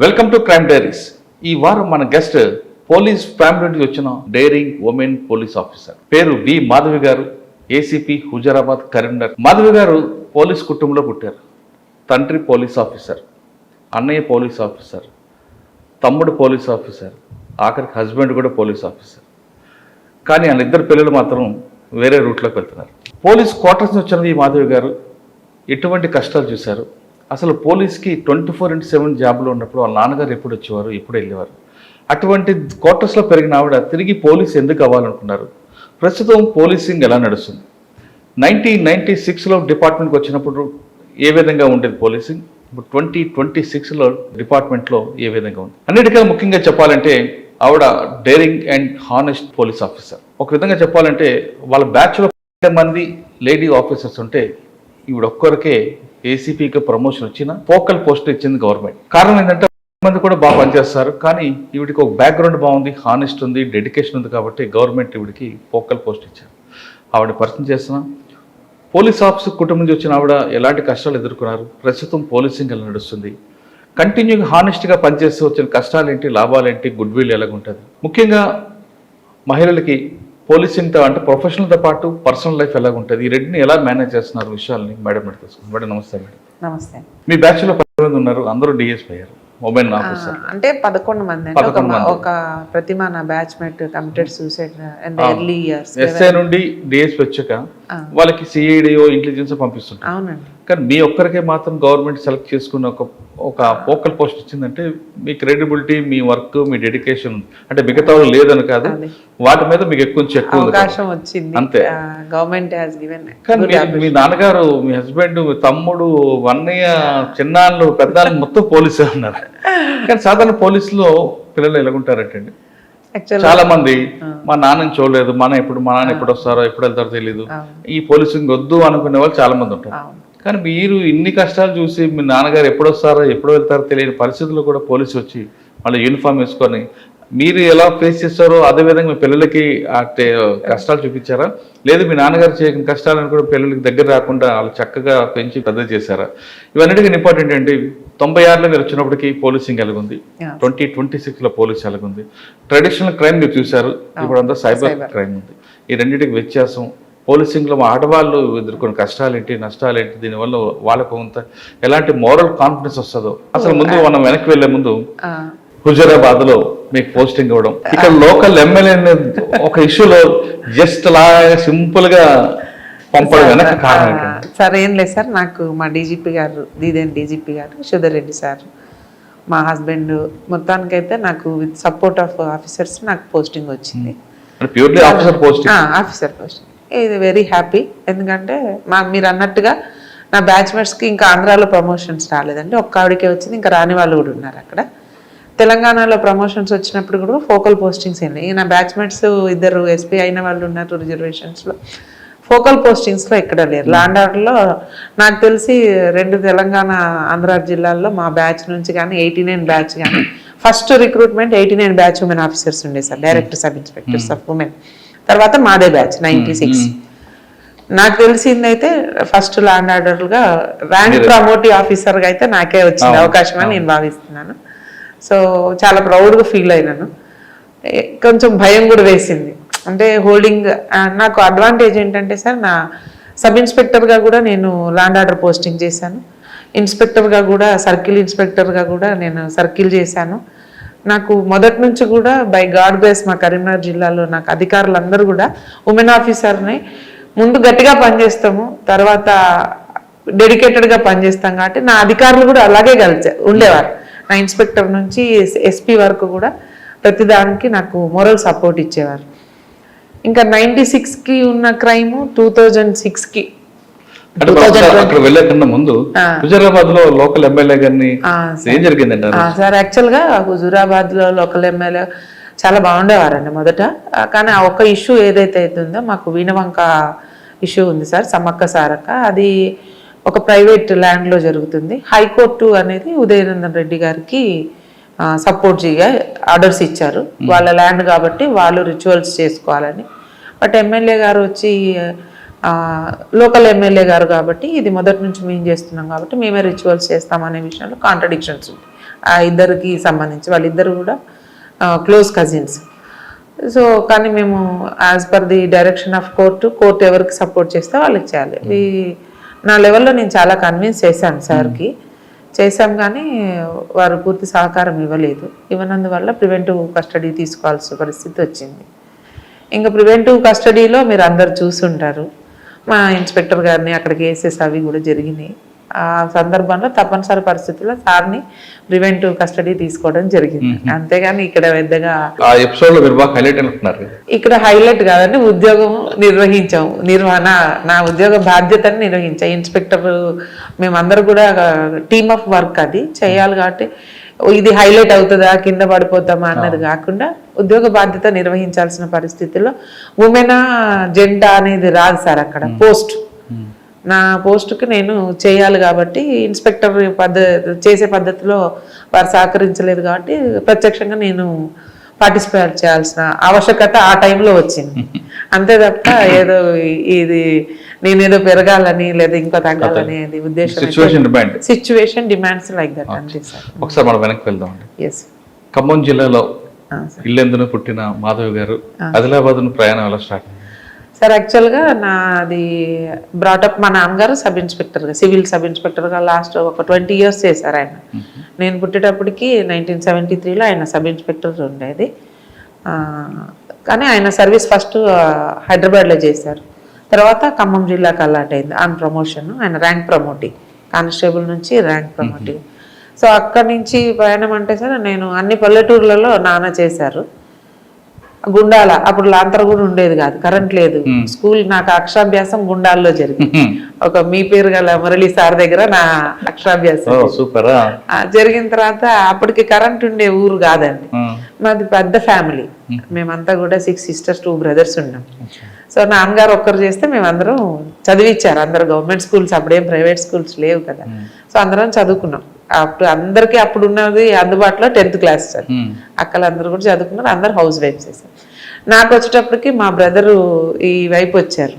Welcome to crime diaries. ఈ వారం మన గెస్ట్ పోలీస్ ఫ్యామిలీ నుంచి వచ్చిన డైరింగ్ ఉమెన్ పోలీస్ ఆఫీసర్. పేరు బి మాధవి గారు, ఏసీపీ హుజరాబాద్, కరీంనగర్. మాధవి గారు పోలీస్ కుటుంబంలో పుట్టారు. తండ్రి పోలీస్ ఆఫీసర్, అన్నయ్య పోలీస్ ఆఫీసర్, తమ్ముడు పోలీస్ ఆఫీసర్, ఆఖరికి హస్బెండ్ కూడా పోలీస్ ఆఫీసర్. కానీ వాళ్ళిద్దరు పిల్లలు మాత్రం వేరే రూట్లోకి వెళ్తున్నారు. పోలీస్ క్వార్టర్స్ నుంచి వచ్చిన ఈ మాధవి గారు ఎటువంటి కష్టాలు చూశారు, అసలు పోలీస్కి 24/7 జాబ్లో ఉన్నప్పుడు వాళ్ళ నాన్నగారు ఎప్పుడు వచ్చేవారు, ఎప్పుడు వెళ్ళేవారు, అటువంటి క్వార్టర్స్లో పెరిగిన ఆవిడ తిరిగి పోలీస్ ఎందుకు అవ్వాలనుకున్నారు, ప్రస్తుతం పోలీసింగ్ ఎలా నడుస్తుంది, 1996లో డిపార్ట్మెంట్కి వచ్చినప్పుడు ఏ విధంగా ఉండేది పోలీసింగ్, ఇప్పుడు 2026లో డిపార్ట్మెంట్లో ఏ విధంగా ఉంది, అన్నిటికన్నా ముఖ్యంగా చెప్పాలంటే ఆవిడ daring and honest police officer. ఒక విధంగా చెప్పాలంటే వాళ్ళ బ్యాచ్లో 10 మంది లేడీ ఆఫీసర్స్ ఉంటే ఈవిడ ఒక్కరికే ఏసీపీకి ప్రమోషన్ వచ్చిన ఫోకల్ పోస్ట్ ఇచ్చింది గవర్నమెంట్. కారణం ఏంటంటే మంది కూడా బాగా పనిచేస్తారు, కానీ ఈవిడికి ఒక బ్యాక్గ్రౌండ్ బాగుంది, హానెస్ట్ ఉంది, డెడికేషన్ ఉంది కాబట్టి గవర్నమెంట్ ఈవిడికి ఫోకల్ పోస్ట్ ఇచ్చారు. ఆవిడ పరిచయం చేస్తున్నా పోలీస్ ఆఫీసర్ కుటుంబం నుంచి వచ్చిన ఆవిడ ఎలాంటి కష్టాలు ఎదుర్కొన్నారు, ప్రస్తుతం పోలీసింగ్ ఎలా నడుస్తుంది, కంటిన్యూగా హానెస్ట్గా పనిచేస్తూ వచ్చిన కష్టాలు ఏంటి, లాభాలు ఏంటి, గుడ్ విల్ ఎలాగుంటుంది, ముఖ్యంగా మహిళలకి పోలీసింగ్తో అంటే ప్రొఫెషనల్తో పాటు పర్సనల్ లైఫ్ ఎలాగుంటుంది, ఈ రెండుని ఎలా మేనేజ్ చేస్తున్నారు విషయాల్ని మేడం తెలుసుకుంటాం. మేడం నమస్తే. మేడం నమస్తే. మీ బ్యాచ్లో 10 మంది ఉన్నారు, అందరూ డిఎస్పీ అయ్యారు, ఉమెన్ ఆఫీసర్. అంటే 11 మంది. ఒక ప్రతిమ నా batchmate committed suicide in the early years. SI నుండి డిఎస్పీ వచ్చాక వాళ్ళకి సిఐడిఓ ఇంటెలిజెన్స్ పంపిస్తుంటారు. అవునండి. కానీ మీ ఒక్కరికే మాత్రం గవర్నమెంట్ సెలెక్ట్ చేసుకున్న ఒక ఫోకల్ పోస్ట్ ఇచ్చిందంటే మీ క్రెడిబిలిటీ, మీ వర్క్, మీ డెడికేషన్ అంటే మిగతా వాళ్ళు లేదని కాదు, వాటి మీద మీకు ఎక్కువ అవకాశం వచ్చింది అంతే. Government has given. కానీ మీ నాన్నగారు, మీ హస్బెండ్, మీ తమ్ముడు, అన్నయ్య, చిన్నాళ్ళు, పెద్దాళ్ళు మొత్తం పోలీసే ఉన్నారు. కానీ సాధారణ పోలీసులో పిల్లలు ఎలాగుంటారంటే చాలా మంది మా నాన్నని చూడలేదు, మా నాన్న ఎప్పుడు వస్తారో ఎప్పుడు వెళ్తారో తెలియదు, ఈ పోలీసింగ్ వద్దు అనుకునే వాళ్ళు చాలా మంది ఉంటారు. కానీ మీరు ఇన్ని కష్టాలు చూసి మీ నాన్నగారు ఎప్పుడు వస్తారో ఎప్పుడు వెళ్తారో తెలియని పరిస్థితుల్లో కూడా పోలీసు వచ్చి మళ్ళీ యూనిఫామ్ వేసుకొని మీరు ఎలా ఫేస్ చేస్తారో అదేవిధంగా మీ పిల్లలకి కష్టాలు చూపించారా, లేదు మీ నాన్నగారు చేయని కష్టాలను కూడా పిల్లలకి దగ్గర రాకుండా వాళ్ళు చక్కగా పెంచి పెద్ద చేశారా? ఇవన్నిటికీ ఇంపార్టెంట్ ఏంటి, 96లో మీరు వచ్చినప్పటికీ పోలీసింగ్ ఎలాగుంది, 2026లో పోలీస్ ఎలాగుంది, ట్రెడిషనల్ క్రైమ్ మీరు చూశారు, ఇప్పుడు అంతా సైబర్ క్రైమ్ ఉంది. ఈ రెండింటికి వ్యత్యాసం, పోలీసింగ్లో మా ఆడవాళ్ళు ఎదుర్కొన్న కష్టాలు ఏంటి, నష్టాలు ఏంటి, దీనివల్ల వాళ్ళకు ఎలాంటి మోరల్ కాన్ఫిడెన్స్ వస్తుందో. అసలు ముందు మనం వెనక్కి వెళ్లే ముందు హుజరాబాద్ లో మీకు పోస్టింగ్ ఇవ్వడం, ఇక్కడ లోకల్ ఎమ్మెల్యే ఒక ఇష్యూలో జస్ట్ అలా సింపుల్ గా పంపడం వెనక కారణం సార్ ఏం లేదు సార్, నాకు మా డీజీపీ గారు, డీజీపీ గారు సుధీర్ రెడ్డి సార్, మా హస్బెండ్, మొత్తానికైతే నాకు విత్ సపోర్ట్ ఆఫ్ ఆఫీసర్స్ నాకు పోస్టింగ్ వచ్చింది. Purely officer posting. Officer posting ఇది వెరీ హ్యాపీ. ఎందుకంటే మీరు అన్నట్టుగా నా బ్యాచ్మేట్స్కి ఇంకా ఆంధ్రాలో ప్రమోషన్స్ రాలేదండి, ఒక్క ఆవిడకే వచ్చింది, ఇంకా రాని వాళ్ళు కూడా ఉన్నారు అక్కడ. తెలంగాణలో ప్రమోషన్స్ వచ్చినప్పుడు కూడా ఫోకల్ పోస్టింగ్స్ అయినాయి. నా బ్యాచ్మేట్స్ 2 ఎస్పీ అయిన వాళ్ళు ఉన్నారు రిజర్వేషన్స్లో, ఫోకల్ పోస్టింగ్స్లో ఎక్కడ లేరు. ల్యాండ్ ఆర్డర్లో నాకు తెలిసి 2 తెలంగాణ ఆంధ్ర జిల్లాల్లో మా బ్యాచ్ నుంచి కానీ 89 బ్యాచ్ కానీ first recruitment 89 batch women officers ఉండే sir, director sub inspectors of women. తర్వాత మాదే బ్యాచ్ 96. నాకు తెలిసిందైతే ఫస్ట్ ల్యాండ్ ఆర్డర్గా ర్యాంక్ ప్రమోటివ్ ఆఫీసర్గా అయితే నాకే వచ్చింది అవకాశం అని నేను భావిస్తున్నాను. సో చాలా ప్రౌడ్గా ఫీల్ అయినాను. కొంచెం భయం కూడా వేసింది, అంటే హోల్డింగ్. నాకు అడ్వాంటేజ్ ఏంటంటే సార్, నా సబ్ ఇన్స్పెక్టర్గా కూడా నేను ల్యాండ్ ఆర్డర్ పోస్టింగ్ చేశాను, ఇన్స్పెక్టర్గా కూడా సర్కిల్ ఇన్స్పెక్టర్గా కూడా నేను సర్కిల్ చేశాను. నాకు మొదటి నుంచి కూడా బై గాడ్ గ్రేస్ మా కరీంనగర్ జిల్లాలో నాకు అధికారులందరూ కూడా ఉమెన్ ఆఫీసర్ని ముందు గట్టిగా పనిచేస్తాము, తర్వాత డెడికేటెడ్గా పనిచేస్తాం కాబట్టి నా అధికారులు కూడా అలాగే ఉండేవారు. నా ఇన్స్పెక్టర్ నుంచి ఎస్పీ వరకు కూడా ప్రతిదానికి నాకు మోరల్ సపోర్ట్ ఇచ్చేవారు. ఇంకా 96కి ఉన్న క్రైమ్ 2006కి అక్కడ వెళ్ళే కన్నా ముందు హుజరాబాద్ లో లోకల్ ఎమ్మెల్యే గారిని ఏం జరిగిందండి సార్? యాక్చువల్గా హుజూరాబాద్ లో లోకల్ ఎమ్మెల్యే చాలా బాగుండేవారండి మొదట, కానీ ఆ ఒక్క ఇష్యూ ఏదైతే అవుతుందో మాకు వీణవంక ఇష్యూ ఉంది సార్, సమ్మక్క సారక్క, అది ఒక ప్రైవేట్ ల్యాండ్లో జరుగుతుంది. హైకోర్టు అనేది ఉదయనందన్ రెడ్డి గారికి సపోర్ట్ చేయగా ఆర్డర్స్ ఇచ్చారు, వాళ్ళ ల్యాండ్ కాబట్టి వాళ్ళు రిచువల్స్ చేసుకోవాలని. బట్ ఎమ్మెల్యే గారు వచ్చి లోకల్ ఎమ్మెల్యే గారు కాబట్టి ఇది మొదటి నుంచి మేము చేస్తున్నాం కాబట్టి మేమే రిచువల్స్ చేస్తామనే విషయంలో కాంట్రడిక్షన్స్ ఉంది ఆ ఇద్దరికి సంబంధించి. వాళ్ళిద్దరు కూడా క్లోజ్ కజిన్స్. సో కానీ మేము as per the direction of court ఎవరికి సపోర్ట్ చేస్తే వాళ్ళకి చేయాలి. నా లెవెల్లో నేను చాలా కన్విన్స్ చేశాను సార్కి, చేశాం కానీ వారు పూర్తి సహకారం ఇవ్వనందువల్ల ప్రివెంటివ్ కస్టడీ తీసుకోవాల్సిన పరిస్థితి వచ్చింది. ఇంకా ప్రివెంటివ్ కస్టడీలో మీరు అందరు చూసుంటారు, మా ఇన్స్పెక్టర్ గారిని అక్కడ కేసెస్ అవి కూడా జరిగినాయి. ఆ సందర్భంలో తప్పనిసరి పరిస్థితుల్లో సార్ని ప్రివెంటివ్ కస్టడీ తీసుకోవడం జరిగింది. అంతేగాని ఇక్కడ పెద్దగా ఆ ఎపిసోడ్ లో మీరు బాగా హైలైట్ అనుకుంటున్నారు. ఇక్కడ హైలైట్ కాదండి, ఉద్యోగం నిర్వహించాము, నా ఉద్యోగ బాధ్యతని నిర్వహించాం. ఇన్స్పెక్టర్ మేమందరూ కూడా టీమ్ ఆఫ్ వర్క్ అది చేయాలి కాబట్టి ఇది హైలైట్ అవుతుందా కింద పడిపోతామా అన్నది కాకుండా ఉద్యోగ బాధ్యత నిర్వహించాల్సిన పరిస్థితుల్లో ఉమెన్ జెండా అనేది రాదు సార్ అక్కడ పోస్ట్. నా పోస్టుకి నేను చేయాలి కాబట్టి ఇన్స్పెక్టర్ చేసే పద్ధతిలో వారు సహకరించలేదు కాబట్టి ప్రత్యక్షంగా నేను పార్టిసిపేట్ చేయాల్సిన ఆవశ్యకత ఆ టైంలో వచ్చింది. అంతే తప్ప ఏదో ఇది నేనేదో పెరగాలని లేదా ఇంకో తగ్గాలని ఉద్దేశం. సిచ్యువేషన్ డిమాండ్స్ లైక్ దట్ అంతే సార్. ఒకసారి మనం వెనక్కి వెళ్దాం. ఎస్. ఖమ్మం జిల్లాలో ఇల్లెందున పుట్టిన మాధవి గారు ఆదిలాబాద్ ప్రయాణం ఎలా స్టార్ట్ అయింది సార్? యాక్చువల్గా నాది బ్రాటప్ మా నాన్నగారు సబ్ ఇన్స్పెక్టర్గా, సివిల్ సబ్ ఇన్స్పెక్టర్గా లాస్ట్ ఒక 20 years చేశారు ఆయన. నేను పుట్టేటప్పటికి 1973లో ఆయన సబ్ ఇన్స్పెక్టర్ ఉండేది. కానీ ఆయన సర్వీస్ ఫస్ట్ హైదరాబాద్లో చేశారు, తర్వాత ఖమ్మం జిల్లాకు అలాట్ అయింది ఆన్ ప్రమోషన్. ఆయన ర్యాంక్ ప్రమోటింగ్, కానిస్టేబుల్ నుంచి ర్యాంక్ ప్రమోటింగ్. సో అక్కడి నుంచి ప్రయాణం అంటే సార్ నేను అన్ని పల్లెటూర్లలో నాన్న చేశారు. గుండాల అప్పుడు లాంతర కూడా ఉండేది కాదు, కరెంట్ లేదు. స్కూల్ నాకు అక్షరాభ్యాసం గుండాల్లో జరిగింది. ఒక మీ పేరు గల మురళి సార్ దగ్గర నా అక్షరాభ్యాసం జరిగిన తర్వాత అప్పటికి కరెంట్ ఉండే ఊరు కాదండి, మాది పెద్ద ఫ్యామిలీ. మేమంతా కూడా 6 sisters 2 brothers ఉన్నాం. సో నాన్నగారు ఒక్కరు చేస్తే మేమందరం చదివించారు. అందరు గవర్నమెంట్ స్కూల్స్, అప్పుడేం ప్రైవేట్ స్కూల్స్ లేవు కదా. సో అందరం చదువుకున్నాం. అప్పుడు అందరికీ అప్పుడు ఉన్నది అందుబాటులో 10th class చదువు. అక్కలందరూ కూడా చదువుకున్నారు, అందరు హౌస్ వైఫ్ చేశారు. నాకు వచ్చేటప్పటికి మా బ్రదరు ఈ వైపు వచ్చారు.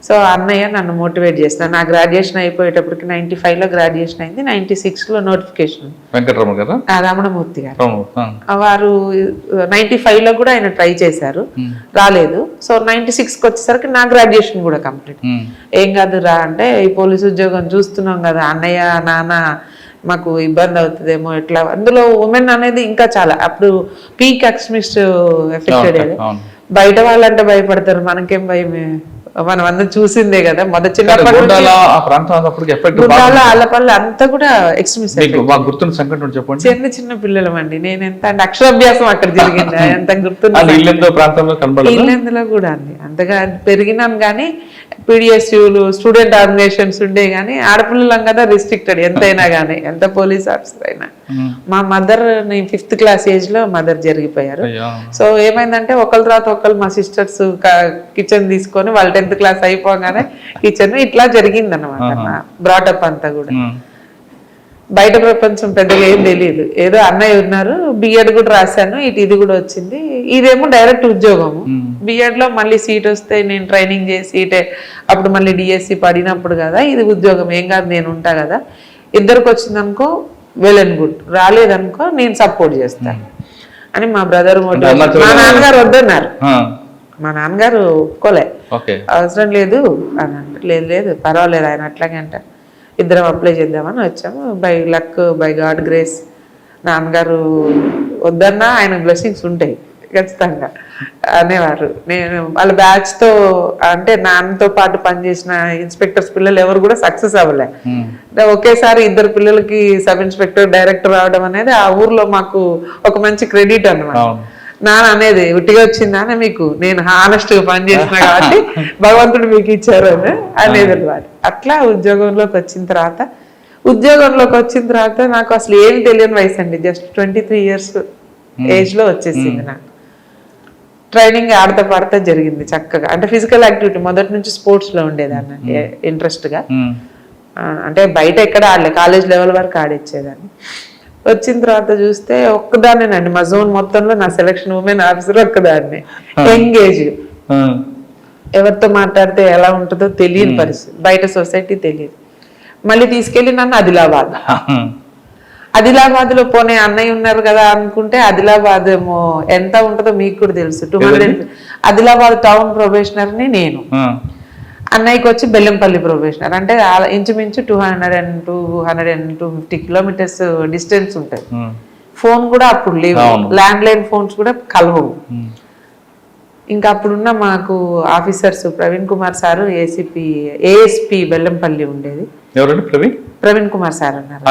సో అన్నయ్య నన్ను మోటివేట్ చేసిన. నా గ్రాడ్యుయేషన్ అయిపోయేటప్పటికి 95లో గ్రాడ్యుయేషన్ అయింది, 96లో నోటిఫికేషన్. రమణమూర్తి గారు వారు 95లో కూడా ఆయన ట్రై చేశారు, రాలేదు. సో 96కి వచ్చేసరికి నా గ్రాడ్యుయేషన్ కూడా కంప్లీట్. ఏం కాదు రా అంటే, ఈ పోలీసు ఉద్యోగం చూస్తున్నాం కదా అన్నయ్య నాన్న, మాకు ఇబ్బంది అవుతుందేమో ఎట్లా. అందులో ఉమెన్ అనేది ఇంకా చాలా అప్పుడు పీక్ ఎక్స్ట్రీమిస్ట్ ఎఫెక్టెడ్. బయట వాళ్ళంటే భయపడతారు, మనకేం భయమే, మనం అందరం చూసిందే కదా. మొదటి చిన్నప్పటి ఆలపల్లి అంతా కూడా ఎక్స్ట్రీమిస్ట్. చిన్న చిన్న పిల్లలం అండి. నేను ఎంత అంటే అక్షరాభ్యాసం అక్కడ జరిగింది ఎంత గుర్తుంది. ఇల్లెందులో కూడా అండి అంతగా పెరిగినాం కానీ పీడిఎస్యూలు స్టూడెంట్ ఆర్గనైజేషన్స్ ఉండే కానీ ఆడపిల్లలం కదా రిస్ట్రిక్టెడ్ ఎంతైనా కానీ, ఎంత పోలీస్ ఆఫీసర్ అయినా. మా మదర్ 5th class ఏజ్లో మదర్ జరిగిపోయారు. సో ఏమైందంటే ఒకళ్ళ తర్వాత ఒకళ్ళు మా సిస్టర్స్ కిచెన్ తీసుకొని వాళ్ళు 10th class అయిపోగానే కిచెన్ ఇట్లా జరిగింది అనమాట. మా బ్రాటప్ అంతా కూడా బయట ప్రపంచం పెద్దగా ఏం తెలియదు. ఏదో అన్నయ్య ఉన్నారు, బిఎడ్ కూడా రాశాను, ఇది కూడా వచ్చింది. ఇదేమో డైరెక్ట్ ఉద్యోగము. బిఎడ్ లో మళ్ళీ సీట్ వస్తే నేను ట్రైనింగ్ చేసి అప్పుడు మళ్ళీ డిఎస్సి పడినప్పుడు కదా ఇది ఉద్యోగం, ఏం కాదు నేను ఉంటా కదా. ఇద్దరికి వచ్చిందనుకో వెల్ అండ్ గుడ్, రాలేదనుకో నేను సపోర్ట్ చేస్తాను అని మా బ్రదర్ మా నాన్నగారు వద్దన్నారు. మా నాన్నగారు ఒప్పుకోలే, అవసరం లేదు అని అంటే, లేదు పర్వాలేదు ఆయన అట్లాగే అంటారు. ఇద్దరం అప్లై చేద్దామని వచ్చాము. By luck by God grace నాన్నగారు వద్దన్నా ఆయన బ్లెస్సింగ్స్ ఉంటాయి ఖచ్చితంగా అనేవారు. నేను వాళ్ళ బ్యాచ్తో అంటే నాన్నతో పాటు పనిచేసిన ఇన్స్పెక్టర్స్ పిల్లలు ఎవరు కూడా సక్సెస్ అవ్వలే. ఒకేసారి 2 పిల్లలకి సబ్ ఇన్స్పెక్టర్ డైరెక్టర్ రావడం అనేది ఆ ఊర్లో మాకు ఒక మంచి క్రెడిట్ అన్నమాట. నాన్న అనేది ఉట్టిగా వచ్చిందా అని, మీకు నేను హానెస్ట్ గా పనిచేసిన కాబట్టి భగవంతుడు మీకు ఇచ్చారు అని అనేది అనమాట. అట్లా ఉద్యోగంలోకి వచ్చిన తర్వాత నాకు అసలు ఏం తెలియని వయసు అండి, జస్ట్ 23 years ఏజ్ లో వచ్చేసింది నాకు. ట్రైనింగ్ ఆడతా పాడతా జరిగింది చక్కగా. అంటే ఫిజికల్ యాక్టివిటీ మొదటి నుంచి స్పోర్ట్స్ లో ఉండేదాన్ని ఇంట్రెస్ట్ గా. అంటే బయట ఎక్కడ ఆడలే, కాలేజ్ లెవెల్ వరకు ఆడిచ్చేదాన్ని. వచ్చిన తర్వాత చూస్తే ఒక్కదాన్నేనండి మా జోన్ మొత్తంలో నా సెలక్షన్ ఉమెన్ ఆఫీసర్ ఒక్కదాన్ని. ఎవరితో మాట్లాడితే ఎలా ఉంటుందో తెలియని పరిస్థితి, బయట సొసైటీ తెలియదు. మళ్ళీ తీసుకెళ్ళి నన్ను ఆదిలాబాద్లో పోనీ అన్నయ్య ఉన్నారు కదా అనుకుంటే, ఆదిలాబాద్ ఏమో ఎంత ఉంటుందో మీకు కూడా తెలుసు. 200 ఆదిలాబాద్ టౌన్ ప్రొబేషనర్ని నేను, అన్నయ్యకి వచ్చి బెల్లంపల్లి ప్రొబేషనర్. అంటే ఇంచుమించు 200-250 కిలోమీటర్స్ డిస్టెన్స్ ఉంటుంది. ఫోన్ కూడా అప్పుడు లేవు, ల్యాండ్ లైన్ ఫోన్స్ కూడా కలవవు. ఇంకా అప్పుడున్న మాకు officers Praveen Kumar sir ASP Bellampalli ఉండేది. ఎవరండి? ప్రవీణ్ కుమార్ సార్ అన్నారు,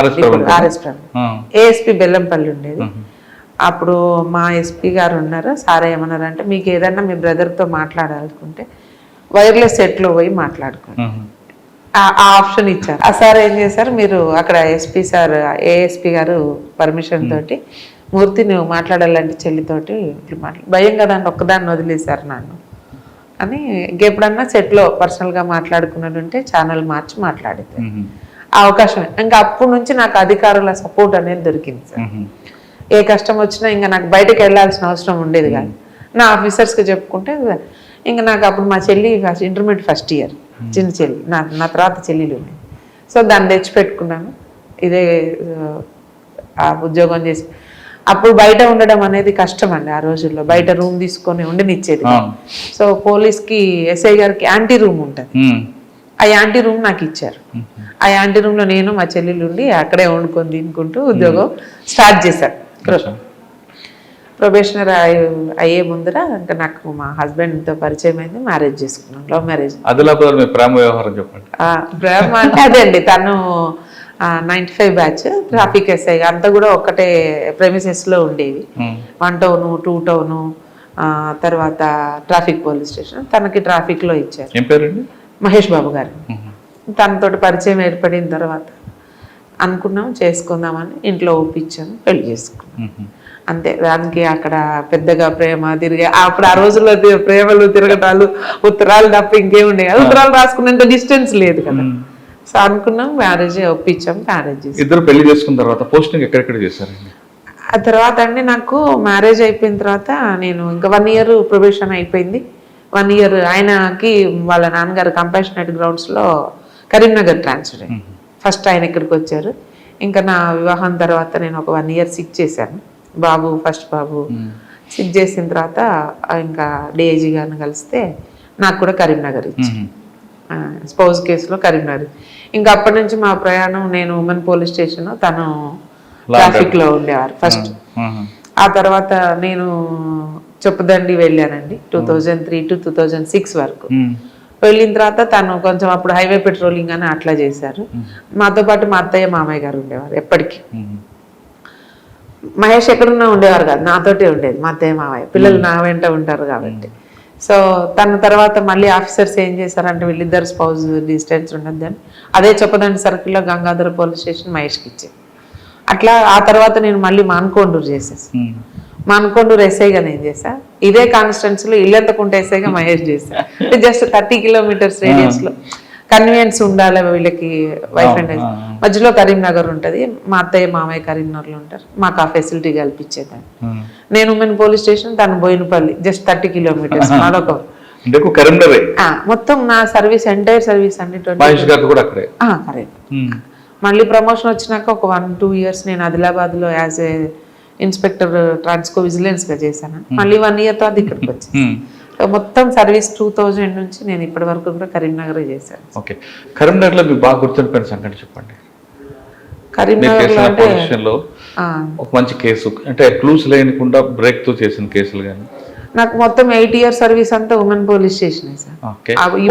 ఆర్ఎస్ ప్రవీణ్. ఏఎస్పీ బెల్లంపల్లి ఉండేది. అప్పుడు మా ఎస్పీ గారు ఉన్నారు. సార్ ఏమన్నారంటే, మీకు ఏదన్నా మీ బ్రదర్తో మాట్లాడాలనుకుంటే వైర్లెస్ సెట్లో పోయి మాట్లాడుకోండి, ఆ ఆప్షన్ ఇచ్చారు. ఆ సార్ ఏం చేశారు, మీరు అక్కడ ఎస్పీ సార్ ఏఎస్పీ గారు పర్మిషన్ తోటి, మూర్తి నువ్వు మాట్లాడాలంటే చెల్లితోటి ఇట్లా భయం కదా అని ఒక్కదాన్ని వదిలేశారు నన్ను అని. ఇంకెప్పుడన్నా సెట్లో పర్సనల్గా మాట్లాడుకున్నట్టుంటే ఛానల్ మార్చి మాట్లాడేది ఆ అవకాశం. ఇంకా అప్పటి నుంచి నాకు అధికారుల సపోర్ట్ అనేది దొరికింది సార్. ఏ కష్టం వచ్చినా ఇంకా నాకు బయటకు వెళ్ళాల్సిన అవసరం ఉండేది కాదు. నా ఆఫీసర్స్కి చెప్పుకుంటే ఇంకా నాకు అప్పుడు మా చెల్లి ఇంటర్మీడియట్ ఫస్ట్ ఇయర్, చిన్న చెల్లి, నా తర్వాత చెల్లెలు ఉండేది. సో దాన్ని తెచ్చిపెట్టుకున్నాను. ఇదే ఆ ఉద్యోగం చేసి అప్పుడు బయట ఉండడం అనేది కష్టం అండి. ఆ రోజుల్లో బయట రూమ్ తీసుకొని ఉండనిచ్చేది. సో పోలీస్కి ఎస్ఐ గారికి యాంటీ రూమ్ ఉంటుంది, ఆ యాంటీ రూమ్ నాకు ఇచ్చారు. ఆ యాంటీ రూమ్లో నేను మా చెల్లెలు ఉండి అక్కడే వండుకొని తినుకుంటూ ఉద్యోగం స్టార్ట్ చేశాను. ప్రొబేషనర్ అయ్యే ముందర ఇంకా నాకు మా హస్బెండ్తో పరిచయం అయింది, మ్యారేజ్ చేసుకున్నాను, లవ్ మ్యారేజ్. ఆదిలాబాద్ మీ ప్రేమ వ్యవహారం చెప్పండి. ప్రేమ అంటే అదే అండి, తను 95 బ్యాచ్, ట్రాఫిక్ ఎస్ఐ అంతా కూడా ఒక్కటే ప్రెమిసెస్లో ఉండేవి. 1 టౌను 2 టౌను, తర్వాత ట్రాఫిక్ పోలీస్ స్టేషన్. తనకి ట్రాఫిక్లో ఇచ్చారు. ఏం పేరండి? మహేష్ బాబు గారు. తనతోటి పరిచయం ఏర్పడిన తర్వాత అనుకున్నాం చేసుకుందామని, ఇంట్లో ఒప్పించాము, పెళ్లి చేసుకున్నాం. అంతే. దానికి అక్కడ పెద్దగా ప్రేమ తిరిగే అప్పుడు ఆ రోజుల్లో ప్రేమలు తిరగటాలు ఉత్తరాలు తప్ప ఇంకేముండే కదా. ఉత్తరాలు రాసుకున్నంత డిస్టెన్స్ లేదు కదా. సో అనుకున్నాం, మ్యారేజ్ ఒప్పించాం, మ్యారేజ్ చేసాం. ఇద్దరు పెళ్లి చేసుకున్న తర్వాత పోస్టింగ్ ఎక్కడెక్కడ చేశారండి? ఆ తర్వాత అండి నాకు మ్యారేజ్ అయిపోయిన తర్వాత నేను ఇంకా 1 ఇయర్ ప్రొబేషన్ అయిపోయింది. 1 ఇయర్ ఆయనకి వాళ్ళ నాన్నగారు కంపాషనేట్ గ్రౌండ్స్లో కరీంనగర్ ట్రాన్స్ఫర్ అయ్యి ఫస్ట్ ఆయన ఇక్కడికి వచ్చారు. ఇంకా నా వివాహం తర్వాత నేను ఒక 1 ఇయర్ సిక్ చేశాను. బాబు ఫస్ట్ బాబు సిక్ చేసిన తర్వాత ఇంకా డిఐజీ గారిని కలిస్తే నాకు కూడా కరీంనగర్ ఇచ్చి స్పౌజ్ కేసులో కరీంనగర్. ఇంకా అప్పటి నుంచి మా ప్రయాణం, నేను ఉమెన్ పోలీస్ స్టేషన్, తను ట్రాఫిక్లో ఉండేవారు ఫస్ట్. ఆ తర్వాత నేను చొప్పుదండి వెళ్ళానండి 2003 to 2006 వరకు. వెళ్ళిన తర్వాత తను కొంచెం అప్పుడు హైవే పెట్రోలింగ్ అని అట్లా చేశారు. మాతో పాటు మా అత్తయ్య మామయ్య గారు ఉండేవారు ఎప్పటికీ. మహేష్ ఎక్కడున్నా ఉండేవారు కాదు, నాతోటే ఉండేది మా అత్తయ్య మామయ్య. పిల్లలు నా వెంట ఉంటారు కాబట్టి. సో తన తర్వాత మళ్ళీ ఆఫీసర్స్ ఏం చేశారంటే, వీళ్ళిద్దరు స్పౌజ్ డిస్టెన్స్ ఉండద్దని అదే చొప్పదండి సర్కిల్లో గంగాధర పోలీస్ స్టేషన్ మహేష్కి ఇచ్చాను. అట్లా ఆ తర్వాత నేను మళ్ళీ మాన్కొండూరు చేసేసి, మాన్కొండూరు ఎస్ఐగా నేను చేశా. ఇదే కాన్స్టిట్యున్సీలో ఇల్లంతకుంట ఎస్ఐగా మహేష్ చేశా. అంటే జస్ట్ 30 కిలోమీటర్స్ రేడియస్లో కన్వీనియన్స్ ఉండాలి వీళ్ళకి, వైఫ్ అండ్ హస్బెండ్. మధ్యలో కరీంనగర్ ఉంటుంది, మా అత్తయ్య మామయ్య కరీంనగర్లో ఉంటారు, మాకు ఆ ఫెసిలిటీ కల్పించేదాన్ని. నేను ఉమెన్ పోలీస్ స్టేషన్, తను బోయినపల్లి, జస్ట్ 30 కిలోమీటర్స్. మొత్తం నా సర్వీస్ ఎంటైర్ సర్వీస్ అండి. కరెక్ట్. మళ్ళీ ప్రమోషన్ వచ్చినాక ఒక 1-2 ఇయర్స్ నేను ఆదిలాబాద్లో యాజ్ ఏ ఇన్స్పెక్టర్ ట్రాన్స్కో విజిలెన్స్గా చేశాను. మళ్ళీ 1 ఇయర్ తర్వాత ఇక్కడికి వచ్చాను. మొత్తం సర్వీస్ 2000 నుంచి నేను ఇప్పటి వరకు కూడా కరీంనగర్ చేశాను. ఓకే. కరీంనగర్లో మీకు బాగా గుర్తుండిపోయిన సంగతి చెప్పండి. కరీంనగర్లో అంటే ఒక మంచి కేసు, అంటే క్లూస్ లేకుండా బ్రేక్ తో చేసిన కేసులు కానీ. నాకు మొత్తం 8 ఇయర్ సర్వీస్ అంతా women police station sir.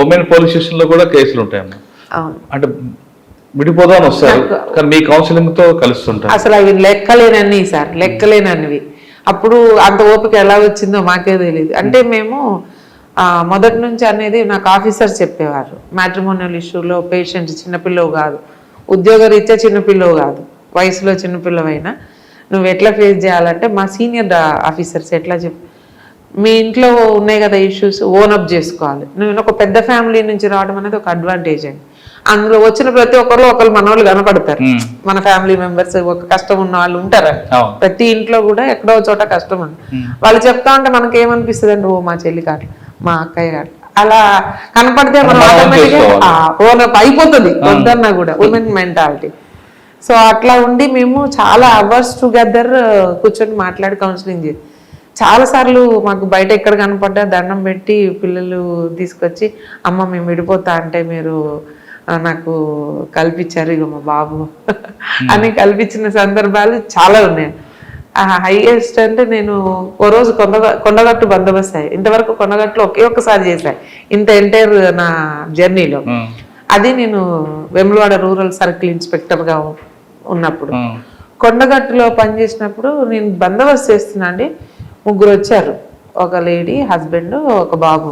Women police station లో కూడా కేసులు ఉంటాయమ్మా. అవును. అంటే విడిపోదాని వస్తారు కానీ మీ కౌన్సిలింగ్ తో కలుస్తుంటారు. అసలు అవి లెక్కలేనన్ని సార్, లెక్కలేనవి. అప్పుడు అంత ఓపిక ఎలా వచ్చిందో మాకే తెలియదు. అంటే మేము మొదటి నుంచి అనేది నాకు ఆఫీసర్స్ చెప్పేవారు, మ్యాట్రిమోనియల్ ఇష్యూలో పేషెంట్ చిన్నపిల్లవు కాదు, ఉద్యోగరీత్యా చిన్నపిల్లవు కాదు, వయసులో చిన్నపిల్లవైనా నువ్వు ఎట్లా ఫేస్ చేయాలంటే మా సీనియర్ ఆఫీసర్స్ ఎట్లా మీ ఇంట్లో ఉన్నాయి కదా ఇష్యూస్, ఓనప్ చేసుకోవాలి. నువ్వు ఒక పెద్ద ఫ్యామిలీ నుంచి రావడం అనేది ఒక అడ్వాంటేజ్ అండి. అందులో వచ్చిన ప్రతి ఒక్కరు ఒకరు మనోళ్ళు కనపడతారు. మన ఫ్యామిలీ మెంబర్స్, ఒక కష్టం ఉన్న వాళ్ళు ఉంటారు ప్రతి ఇంట్లో కూడా, ఎక్కడో చోట కష్టం ఉంది. వాళ్ళు చెప్తా ఉంటే మనకి ఏమనిపిస్తుంది అంటే, ఓ మా చెల్లి కాదు, మా అక్కయ్య కాదు, అలా కనపడితే మనం మనం ఆటోమేటిక్గా చేసుకోవాలి. ఓన్ అప్ అయిపోతుంది వద్దన్నా కూడా ఉమెన్ మెంటాలిటీ. సో అట్లా ఉండి మేము చాలా అవర్స్ టుగెదర్ కూర్చొని మాట్లాడి కౌన్సిలింగ్ చేసి చాలాసార్లు మాకు బయట ఎక్కడ కనపడ్డా దండం పెట్టి పిల్లలు తీసుకొచ్చి అమ్మ మేము విడిపోతా అంటే మీరు నాకు కల్పించారు ఇక మా బాబు అని కల్పించిన సందర్భాలు చాలా ఉన్నాయి. హైయెస్ట్ అంటే నేను ఓ రోజు కొండగట్టు బందోబస్తు అయ్యాయి. ఇంతవరకు కొండగట్టులో ఒక్కసారి చేశాను ఇంత ఎంటైర్ నా జర్నీలో. అది నేను వేములవాడ రూరల్ సర్కిల్ ఇన్స్పెక్టర్గా ఉన్నప్పుడు కొండగట్టులో పనిచేసినప్పుడు నేను బందోబస్తు చేస్తున్నా అండి. 3 వచ్చారు, ఒక లేడీ, హస్బెండ్, ఒక బాబు.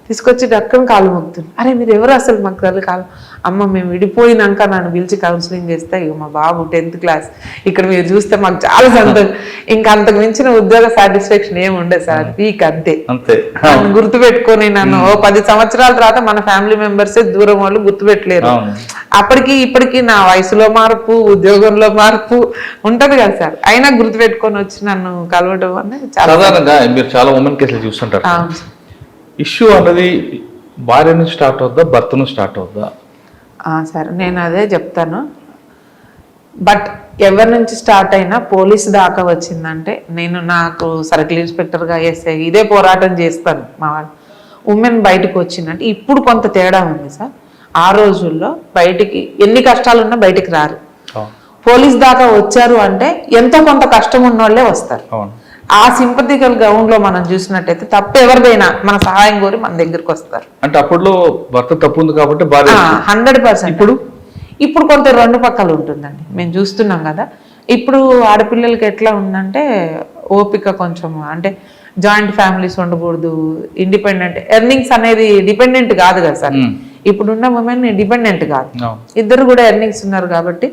తీసుకొచ్చి డక్కని కాలు మొక్కుతుంది. అరే మీరు ఎవరు అసలు మాకు కాలు? అమ్మ మేము విడిపోయినాక నన్ను పిలిచి కౌన్సిలింగ్ చేస్తే ఇక మా బాబు 10th క్లాస్, ఇక్కడ మీరు చూస్తే మాకు చాలా సంతోషం. ఇంకా అంతకు మించిన ఉద్యోగ సాటిస్ఫాక్షన్ ఏమి ఉండదు సార్, వీక్ అంతే. నన్ను గుర్తుపెట్టుకొని నన్ను 10 సంవత్సరాల తర్వాత మన ఫ్యామిలీ మెంబర్సే దూరం వాళ్ళు గుర్తుపెట్టలేరు. అప్పటికి ఇప్పటికి నా వయసులో మార్పు, ఉద్యోగంలో మార్పు ఉంటది కదా సార్, అయినా గుర్తుపెట్టుకొని వచ్చి నన్ను కలవడం అనేది సాధారణంగా మీరు చాలా ఉమెన్ కేసులు చూస్తుంటారు. ఇష్యూ అన్నది భార్య నుంచి స్టార్ట్ అవుద్దా, భర్త నుంచి స్టార్ట్ అవుద్దా? సార్ నేను అదే చెప్తాను. బట్ ఎవరి నుంచి స్టార్ట్ అయినా పోలీసు దాకా వచ్చిందంటే నేను నాకు సర్కిల్ ఇన్స్పెక్టర్గా వేస్తే ఇదే పోరాటం చేస్తాను. మా వాళ్ళు ఉమెన్ బయటకు వచ్చిందంటే ఇప్పుడు కొంత తేడా ఉంది సార్. ఆ రోజుల్లో బయటికి ఎన్ని కష్టాలున్నా బయటికి రారు. పోలీస్ దాకా వచ్చారు అంటే ఎంతో కొంత కష్టం ఉన్న వాళ్ళే వస్తారు. ఆ సింపతికల్ గ్రౌండ్ లో మనం చూసినట్టయితే తప్పు ఎవరిదైనా మన సహాయం కోరి మన దగ్గరికి వస్తారు. అంటే అప్పట్లో భర్త తప్పు ఉంది కాబట్టి 100%. ఇప్పుడు కొంత 2 పక్కలు ఉంటుందండి, మేము చూస్తున్నాం కదా. ఇప్పుడు ఆడపిల్లలకి ఎట్లా ఉందంటే ఓపిక కొంచెం, అంటే జాయింట్ ఫ్యామిలీస్ ఉండకూడదు, ఇండిపెండెంట్ ఎర్నింగ్స్ అనేది డిపెండెంట్ కాదు కదా సార్. ఇప్పుడున్న ఉమెన్ డిపెండెంట్ కాదు, ఇద్దరు కూడా ఎర్నింగ్స్ ఉన్నారు కాబట్టి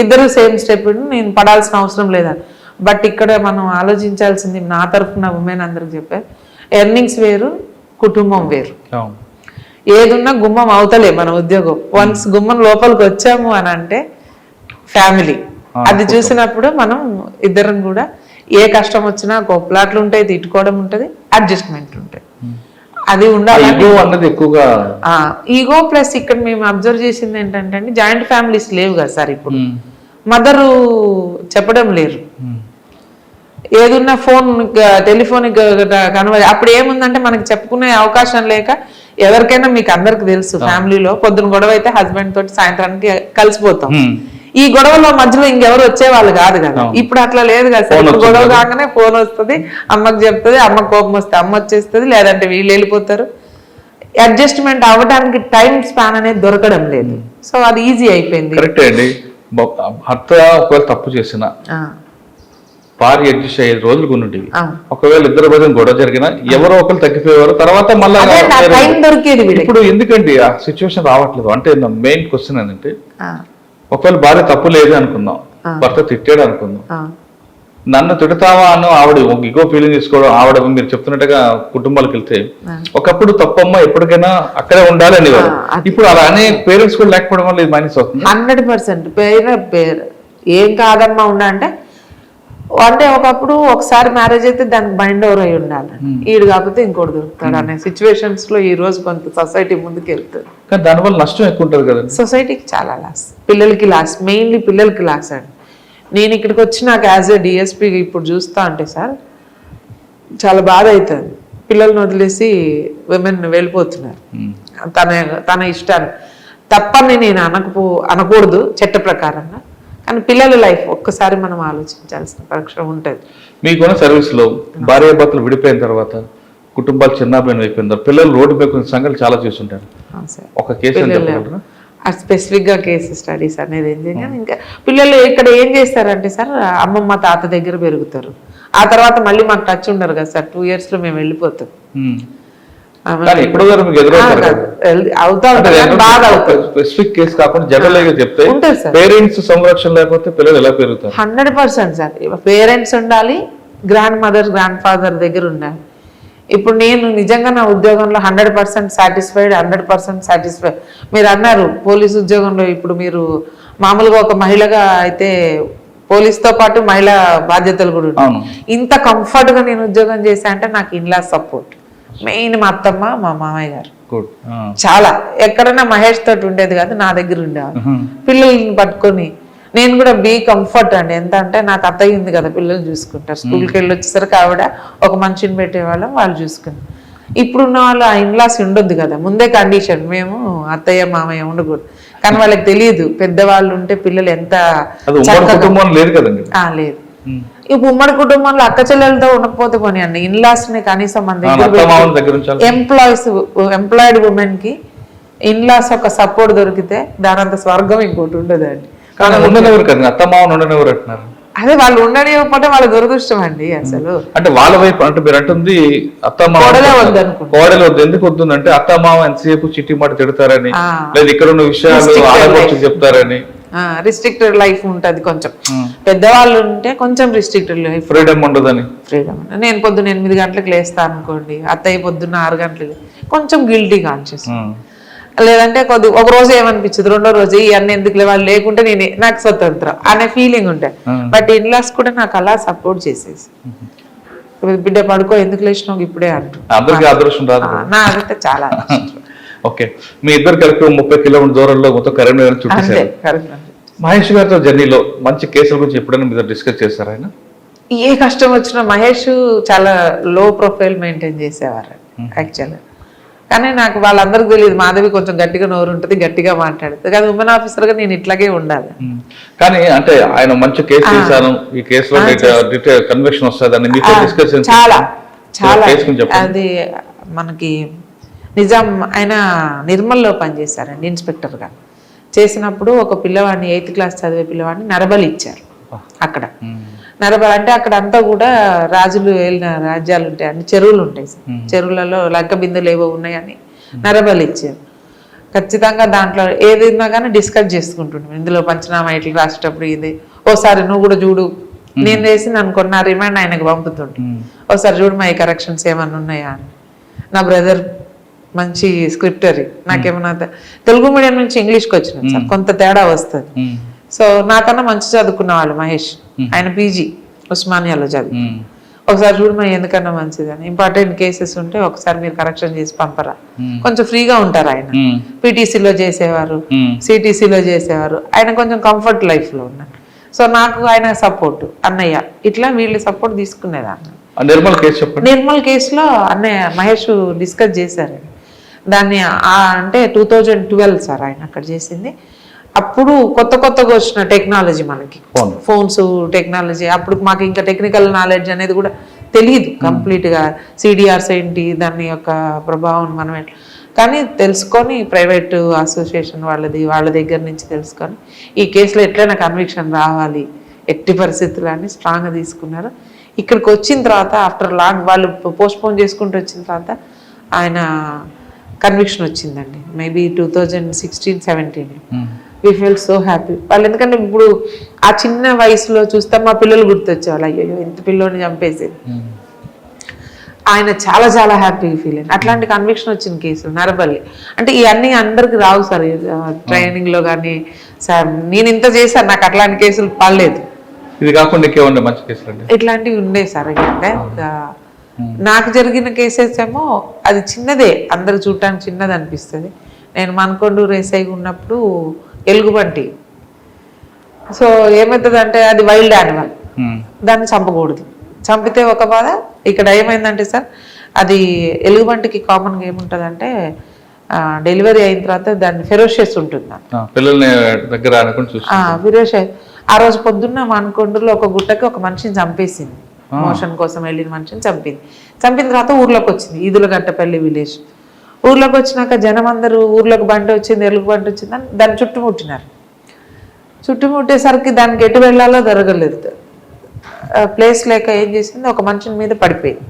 ఇద్దరు సేమ్ స్టెప్, నేను పడాల్సిన అవసరం లేదని. బట్ ఇక్కడ మనం ఆలోచించాల్సింది, నా తరఫున ఉమెన్ అందరికి చెప్పారు, ఎర్నింగ్స్ వేరు, కుటుంబం వేరు. ఏదున్నా గుమ్మం అవతలే మన ఉద్యోగం. వన్స్ గుమ్మం లోపలికి వచ్చాము అని అంటే ఫ్యామిలీ, అది చూసినప్పుడు మనం ఇద్దరం కూడా ఏ కష్టం వచ్చినా గొప్పలాట్లు ఉంటాయి, తిట్టుకోవడం ఉంటుంది, అడ్జస్ట్మెంట్ ఉంటాయి. అది ఉండాలి. ఈగో ప్లస్ ఇక్కడ మేము అబ్జర్వ్ చేసింది ఏంటంటే అండి, జాయింట్ ఫ్యామిలీస్ లేవు కదా సార్. ఇప్పుడు మదరు చెప్పడం లేరు, ఏదున్నా ఫోన్ టెలిఫోనిక్ కన్వర్ట్. అప్పుడు ఏముందంటే మనకి చెప్పుకునే అవకాశం లేక ఎవరికైనా మీకు అందరికి తెలుసు, ఫ్యామిలీలో పొద్దున గొడవ అయితే హస్బెండ్ తోటి సాయంత్రానికి కలిసిపోతాం. ఈ గొడవలో మధ్యలో ఇంకెవరు వచ్చేవాళ్ళు కాదు కదా. ఇప్పుడు అట్లా లేదు కదా సార్. ఇప్పుడు గొడవ కాగానే ఫోన్ వస్తుంది, అమ్మకి చెప్తుంది, అమ్మకి కోపం వస్తే అమ్మ వచ్చేస్తుంది, లేదంటే వీళ్ళు వెళ్ళిపోతారు. అడ్జస్ట్మెంట్ అవ్వడానికి టైం స్పాన్ అనేది దొరకడం లేదు. సో అది ఈజీ అయిపోయింది. కరెక్ట్ అండి. భర్త ఒకవేళ తప్పు చేసిన భార్య అడ్జస్ట్ అయ్యే రోజులు కొన్ని, ఒకవేళ ఇద్దరు మధ్య గొడవ జరిగినా ఎవరో ఒకరు తగ్గిపోయేవారు, తర్వాత మళ్ళీ దొరికేది. ఇప్పుడు ఎందుకండి ఆ సిచ్యువేషన్ రావట్లేదు అంటే మెయిన్ క్వశ్చన్ ఏంటంటే, ఒకవేళ భార్య తప్పు లేదు అనుకుందాం, భర్త తిట్టాడు అనుకుందాం, నన్ను తిడతావా అన్న ఆవిడ ఇగో ఫీలింగ్ తీసుకోవడం, ఆవిడ మీరు చెప్తున్నట్టుగా కుటుంబాలకు వెళ్తే ఒకప్పుడు తప్పమ్మ ఎప్పటికైనా అక్కడే ఉండాలి అనేవారు. ఇప్పుడు అలా అనే పేరెంట్స్ కూడా లేకపోవడం వల్ల ఇది మైనస్ అవుతుంది. 100% ఏం కాదమ్మా ఉండంటే, అంటే ఒకప్పుడు ఒకసారి మ్యారేజ్ అయితే దానికి మైండ్ ఓవర్ అయి ఉండాలి, ఈడు కాకపోతే ఇంకోటి దొరుకుతాడు అనే సిచ్యువేషన్స్ లో ఈ రోజు కొంత సొసైటీ ముందుకు వెళ్తుంది. కానీ దానివల్ల నష్టం ఎక్కువ ఉంటుంది కదా. సొసైటీకి చాలా లాస్, పిల్లలకి లాస్, మెయిన్లీ పిల్లలకి లాస్ అండి. నేను ఇక్కడికి వచ్చి నాకు యాజ్ ఏ డిఎస్పీ ఇప్పుడు చూస్తా అంటే సార్ చాలా బాధ అవుతుంది. పిల్లల్ని వదిలేసి విమెన్ వెళ్ళిపోతున్నారు తన ఇష్టాన్ని. తప్పని నేను అనకూడదు చట్ట ప్రకారంగా, కానీ పిల్లల లైఫ్ ఒక్కసారి మనం ఆలోచించాల్సిన పరీక్ష ఉంటుంది. మీకున్న సర్వీస్లో భార్యాభర్తలు విడిపోయిన తర్వాత కుటుంబాలు చిన్నపోయిన అయిపోయిన తర్వాత పిల్లలు రోడ్డు పై సంఘటనలు చాలా చూస్తుంటారు. ఒక కేసు స్పెసిఫిక్గా కేసు స్టడీస్ అనేది ఏం చేయాలి. ఇంకా పిల్లలు ఇక్కడ ఏం చేస్తారంటే సార్, అమ్మమ్మ తాత దగ్గర పెరుగుతారు, ఆ తర్వాత మళ్ళీ మాకు టచ్ ఉండరు కదా సార్. 2 years లో మేము వెళ్ళిపోతాం. స్పెసిఫిక్ కేసు కాకుండా జనరల్ చెప్తే పేరెంట్స్ సంరక్షణ లేకపోతే పిల్లలు ఎలా పెరుగుతారు? 100% సార్. పేరెంట్స్ ఉండాలి, గ్రాండ్ మదర్ గ్రాండ్ ఫాదర్ దగ్గర ఉండాలి. ఇప్పుడు నేను నిజంగా నా ఉద్యోగంలో 100% సాటిస్ఫైడ్, 100% సాటిస్ఫైడ్. మీరు అన్నారు పోలీసు ఉద్యోగంలో ఇప్పుడు మీరు మామూలుగా ఒక మహిళగా అయితే పోలీస్తో పాటు మహిళా బాధ్యతలు కూడా ఉంటాయి. ఇంత కంఫర్ట్గా నేను ఉద్యోగం చేశా అంటే నాకు ఇన్లా సపోర్ట్. మెయిన్ మా అత్తమ్మ మా మామయ్య గారు గుడ్. చాలా. ఎక్కడైనా మహేష్ తోటి ఉండేది కాదు, నా దగ్గర ఉండేవాళ్ళు. పిల్లల్ని పట్టుకొని నేను కూడా బీ కంఫర్ట్ అండి. ఎంత అంటే నాకు అత్తయ్య ఉంది కదా, పిల్లలు చూసుకుంటారు. స్కూల్కి వెళ్ళి వచ్చేసరికి ఆవిడ ఒక మనిషిని పెట్టేవాళ్ళం, వాళ్ళు చూసుకుని. ఇప్పుడున్న వాళ్ళు ఆ ఇన్లాస్ ఉండొద్దు కదా, ముందే కండిషన్ మేము అత్తయ్య మామయ్య ఉండకూడదు. కానీ వాళ్ళకి తెలియదు పెద్దవాళ్ళు ఉంటే పిల్లలు ఎంత కుటుంబం లేదు కదండి. లేదు. ఇప్పుడు ఉమ్మడి కుటుంబంలో అక్క చెల్లెలతో ఉండకపోతే పోనీ అండి, ఇన్లాస్ ని కనీసం మన దగ్గర ఎంప్లాయిడ్ ఉమెన్ కి ఇన్లాస్ ఒక సపోర్ట్ దొరికితే దానంత స్వర్గం ఇంకోటి ఉండదండి. అదే వాళ్ళు ఉండనివ్వకపోతే వాళ్ళ దురదృష్టం అండి అసలు. అంటే వాళ్ళ వైపు అంటే మీరు అంటుంది అత్తమ్మ కోడలే వద్దు. ఎందుకు వద్దు అంటే అత్తమామ ఎంతసేపు చిట్టి మాట తిడతారని, లేదా ఇక్కడ ఉన్న విషయాలు చెప్తారని. రిస్ట్రిక్టెడ్ లైఫ్ ఉంటది కొంచెం. పెద్దవాళ్ళు ఉంటే కొంచెం రిస్ట్రిక్టెడ్ లైఫ్, ఫ్రీడమ్ ఉండదని. ఫ్రీడమ్. నేను పొద్దున్న 8 గంటలకు లేస్తాను అనుకోండి, అత్తయ్య పొద్దున్న 6 గంటలకు, కొంచెం గిల్టీ కాన్షియస్. లేదంటే ఒక రోజు ఏమనిపించదు, రెండో రోజు ఇవన్నీ ఎందుకు వాళ్ళు లేకుంటే నాకు స్వతంత్రం అనే ఫీలింగ్ ఉంటాయి. బట్ ఇన్లాస్ కూడా నాకు అలా సపోర్ట్ చేసేసి, బిడ్డ పడుకో ఎందుకు లేచినావు ఇప్పుడే అంటూ. నా అదైతే చాలా. ఓకే, మీ ఇద్దరు కలిపి 30 కిలోమీటర్ దూరంలో మొత్తం కరీంనగర్ చుట్టూ. మహేష్ గారితో జర్నీలో మంచి కేసుల గురించి ఎప్పుడైనా మీరు డిస్కస్ చేశారు? ఆయన ఏ కష్టం వచ్చినా మహేష్ చాలా లో ప్రొఫైల్ మెయింటైన్ చేసేవారు యాక్చువల్గా. కానీ నాకు వాళ్ళందరికీ తెలియదు, మాధవి కొంచెం గట్టిగా నోరు ఉంటుంది, గట్టిగా మాట్లాడుతుంది. కానీ ఉమెన్ ఆఫీసర్ గా నేను ఇట్లాగే ఉండాలి. కానీ అంటే ఆయన మంచి కేసు చేశాను, ఈ కేసులో కన్విక్షన్ వస్తుందని చాలా చాలా. అది మనకి నిజాం ఆయన నిర్మల్లో పనిచేశారండి ఇన్స్పెక్టర్గా. చేసినప్పుడు ఒక పిల్లవాడిని 8th క్లాస్ చదివే పిల్లవాడిని నరబలి ఇచ్చారు అక్కడ. నరబలి అంటే అక్కడ అంతా కూడా రాజులు వెళ్ళిన రాజ్యాలు ఉంటాయి అండి, చెరువులు ఉంటాయి సార్. చెరువులలో లంక బిందులు ఏవో ఉన్నాయని నరబలి ఇచ్చారు. ఖచ్చితంగా దాంట్లో ఏదైనా కానీ డిస్కస్ చేసుకుంటుంటాం. ఇందులో పంచనామా ఇట్లా రాసేటప్పుడు ఇది ఓసారి నువ్వు కూడా చూడు, నేను వేసింది అనుకోండి నా రిమైండ్ ఆయనకు పంపుతుంటే ఒకసారి చూడు మా ఈ కరెక్షన్స్ ఏమన్నా ఉన్నాయా అని. నా బ్రదర్ మంచి స్క్రిప్టరీ, నాకేమన్నా తెలుగు మీడియం నుంచి ఇంగ్లీష్కి వచ్చిన సార్ కొంత తేడా వస్తుంది. సో నాకన్నా మంచి చదువుకున్న వాళ్ళు మహేష్, ఆయన పీజీ ఉస్మానియాలో చదువు. ఒకసారి చూడమా ఎందుకన్నా మంచిదని, ఇంపార్టెంట్ కేసెస్ ఉంటే ఒకసారి మీరు కరెక్షన్ చేసి పంపరా, కొంచెం ఫ్రీగా ఉంటారు. ఆయన పీటీసీలో చేసేవారు, సిటీసీలో చేసేవారు. ఆయన కొంచెం కంఫర్ట్ లైఫ్ లో ఉన్నారు. సో నాకు ఆయన సపోర్ట్, అన్నయ్య ఇట్లా వీళ్ళు సపోర్ట్ తీసుకునేదాన్ని. నిర్మల్ కేసులో అన్నయ్య మహేష్ డిస్కస్ చేశారు దాన్ని. అంటే 2012 సార్ ఆయన అక్కడ చేసింది. అప్పుడు కొత్తగా వచ్చిన టెక్నాలజీ, మనకి ఫోన్స్ టెక్నాలజీ. అప్పుడు మాకు ఇంకా టెక్నికల్ నాలెడ్జ్ అనేది కూడా తెలియదు కంప్లీట్గా. సిడిఆర్స్ ఏంటి, దాని యొక్క ప్రభావం మనం కానీ తెలుసుకొని ప్రైవేట్ అసోసియేషన్ వాళ్ళ దగ్గర నుంచి తెలుసుకొని ఈ కేసులో ఎట్లయినా కన్విక్షన్ రావాలి, ఎట్టి పరిస్థితులు అని స్ట్రాంగ్గా తీసుకున్నారు. ఇక్కడికి వచ్చిన తర్వాత ఆఫ్టర్ లాంగ్ వాళ్ళు పోస్ట్పోన్ చేసుకుంటూ వచ్చిన తర్వాత ఆయన కన్విక్షన్ వచ్చిందండి. Maybe 2016-17. We feel so happy. వాళ్ళు ఎందుకంటే ఇప్పుడు ఆ చిన్న వయసులో చూస్తే మా పిల్లలు గుర్తొచ్చేవాళ్ళు, అయ్యో ఎంత పిల్లోని చంపేసేది. ఆయన చాలా చాలా హ్యాపీగా ఫీల్ అయ్యింది. అట్లాంటి కన్విక్షన్ వచ్చిన కేసులు నరబలి. అంటే ఇవన్నీ అందరికి రావు సార్, ట్రైనింగ్లో కానీ. సార్ నేను ఇంత చేశాను, నాకు అట్లాంటి కేసులు పడలేదు. ఇది కాకుండా మంచి కేసులు ఇట్లాంటివి ఉండే సార్. అంటే నాకు జరిగిన కేసెస్ ఏమో అది చిన్నదే, అందరు చూడటానికి చిన్నది అనిపిస్తుంది. నేను మనకొండూరు ఎస్ఐ ఉన్నప్పుడు ఎలుగుబంటి. సో ఏమవుతుంది అంటే అది వైల్డ్ యానిమల్, దాన్ని చంపకూడదు. చంపితే ఒక బాధ. ఇక్కడ ఏమైందంటే సార్, అది ఎలుగుబంటికి కామన్గా ఏముంటుందంటే డెలివరీ అయిన తర్వాత దాన్ని ఫెరోషియస్ ఉంటుంది, ఫెరోషియస్. ఆ రోజు పొద్దున్న మనకొండూరులో ఒక గుట్టకి ఒక మనిషిని చంపేసింది, మోషన్ కోసం వెళ్ళిన మనిషిని చంపింది. చంపిన తర్వాత ఊర్లోకి వచ్చింది, ఈదులగట్టపల్లి విలేజ్. ఊర్లోకి వచ్చినాక జనం అందరూ ఊర్లోకి బండి వచ్చింది, ఎలుగు బండి వచ్చిందని దాన్ని చుట్టుముట్టినారు. చుట్టుముట్టేసరికి దానికి ఎటు వెళ్ళాలో జరగలేదు, ప్లేస్ లేక ఏం చేసింది, ఒక మనిషిని మీద పడిపోయింది.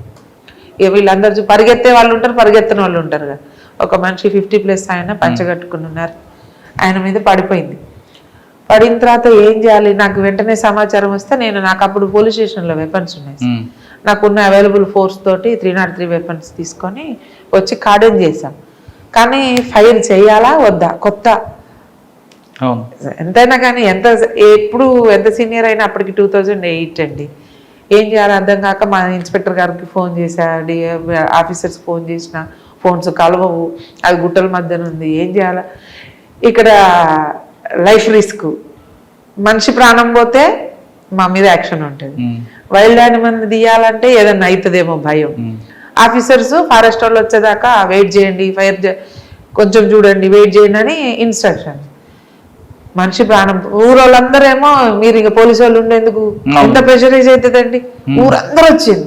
ఇక వీళ్ళందరూ పరిగెత్తే వాళ్ళు ఉంటారు, పరిగెత్తని వాళ్ళు ఉంటారు కదా. ఒక మనిషి 50+ ఆయన పంచగట్టుకుని ఉన్నారు, ఆయన మీద పడిపోయింది. పడిన తర్వాత ఏం చేయాలి, నాకు వెంటనే సమాచారం వస్తే నాకు అప్పుడు పోలీస్ స్టేషన్లో వెపన్స్ ఉన్నాయి, నాకున్న అవైలబుల్ ఫోర్స్ తోటి 303 వెపన్స్ తీసుకొని వచ్చి కార్డెన్ చేశాం. కానీ ఫైర్ చేయాలా వద్దా, కొత్త ఎంతైనా కానీ ఎంత సీనియర్ అయినా అప్పటికి 2008 అండి. ఏం చేయాలో అర్థం కాక మా ఇన్స్పెక్టర్ గారికి ఫోన్ చేశా, ఆఫీసర్స్ ఫోన్ చేసిన, ఫోన్స్ కలవవు, అది గుట్టల మధ్యన ఉంది, ఏం చేయాలా? ఇక్కడ లైఫ్ రిస్క్, మనిషి ప్రాణం పోతే మా మీద యాక్షన్ ఉంటుంది, వైల్డ్ యానిమల్ తీయాలంటే ఏదన్నా అవుతుందేమో భయం. ఆఫీసర్స్ ఫారెస్ట్ వాళ్ళు వచ్చేదాకా వెయిట్ చేయండి, కొంచెం చూడండి, వెయిట్ చేయండి అని ఇన్స్ట్రక్షన్. మనిషి ప్రాణం, ఊరోళ్ళందరూ ఏమో మీరు ఇక పోలీసు వాళ్ళు ఉండేందుకు ఎంత ప్రెషరైజ్ అవుతుందండి, ఊరందరూ వచ్చింది.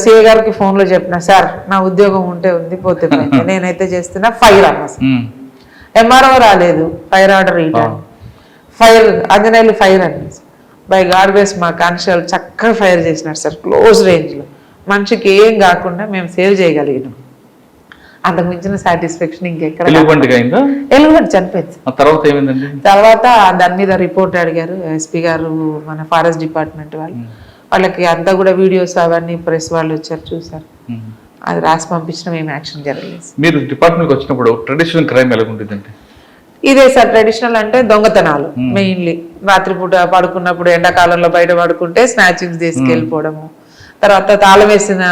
సిఏ గారికి ఫోన్లో చెప్పిన, సార్ నా ఉద్యోగం ఉంటే ఉంది, పోతే పోయింది, నేనైతే చేస్తున్నా ఫైర్ అన్న. ఎంఆర్ఓ రాలేదు, ఫైర్ ఆర్డర్ ఇవ్వడానికి, ఫైర్ ఆంజనేయులు ఫైర్ అని బై గాడ్ గ్రేస్ మా కానిస్టేబుల్ చక్కగా ఫైర్ చేసినారు సార్, క్లోజ్ రేంజ్లో. మనిషికి ఏం కాకుండా మేము సేవ్ చేయగలిగినాం. అంతకు మించిన సాటిస్ఫాక్షన్ ఇంకెక్కడ. ఎలుగుబంటి చనిపోయింది. తర్వాత దాని మీద రిపోర్ట్ అడిగారు ఎస్పీ గారు, మన ఫారెస్ట్ డిపార్ట్మెంట్ వాళ్ళకి అంతా కూడా వీడియోస్ అవన్నీ ప్రెస్ వాళ్ళు వచ్చారు, చూసారు, అది రాసి పంపించడం ఏం యాక్షన్ జరగలేదు. మీరు డిపార్ట్మెంట్కి వచ్చినప్పుడు ట్రెడిషనల్ క్రైమ్ ఎలా ఉంటుందండి? ఇదే సార్ ట్రెడిషనల్ అంటే దొంగతనాలు మెయిన్లీ. రాత్రిపూట పడుకున్నప్పుడు ఎండాకాలంలో బయట పడుకుంటే స్నాచింగ్స్ తీసుకెళ్ళిపోవడము, తర్వాత తాళం వేసిన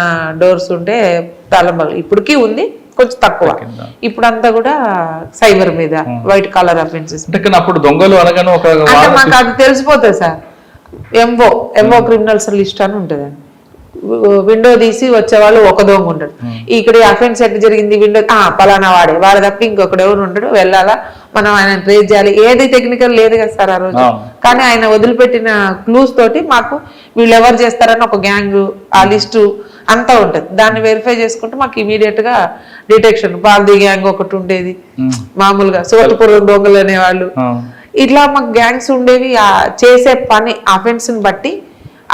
డోర్స్ ఉంటే తాళం, ఇప్పటికీ ఉంది కొంచెం తక్కువ. ఇప్పుడంతా కూడా సైబర్ మీద వైట్ కలర్ అఫెన్సెస్. అప్పుడు దొంగలు అనగానే అంటే మాకు అది తెలిసిపోతుంది సార్. ఎంఓ క్రిమినల్స్ లిస్ట్ అని ఉంటుందండి. విండో తీసి వచ్చేవాళ్ళు ఒక దొంగ ఉండడు. ఇక్కడ అఫెన్స్ ఎట్లా జరిగింది, విండో పలానా వాడు తప్ప ఇంకొకడు ఎవరు ఉండడు, వెళ్ళాలా, మనం ఆయన ట్రేస్ చేయాలి. ఏది టెక్నికల్ లేదు కదా సార్ ఆ రోజు, కానీ ఆయన వదిలిపెట్టిన క్లూస్ తోటి మాకు వీళ్ళు ఎవరు చేస్తారని ఒక గ్యాంగ్, ఆ లిస్టు అంతా ఉంటుంది. దాన్ని వెరిఫై చేసుకుంటే మాకు ఇమీడియట్ గా డిటెక్షన్. బాల్దీ గ్యాంగ్ ఒకటి ఉండేది, మామూలుగా సోటుపురం దొంగలు అనేవాళ్ళు, ఇట్లా మాకు గ్యాంగ్స్ ఉండేవి. చేసే పని అఫెన్స్ ని బట్టి,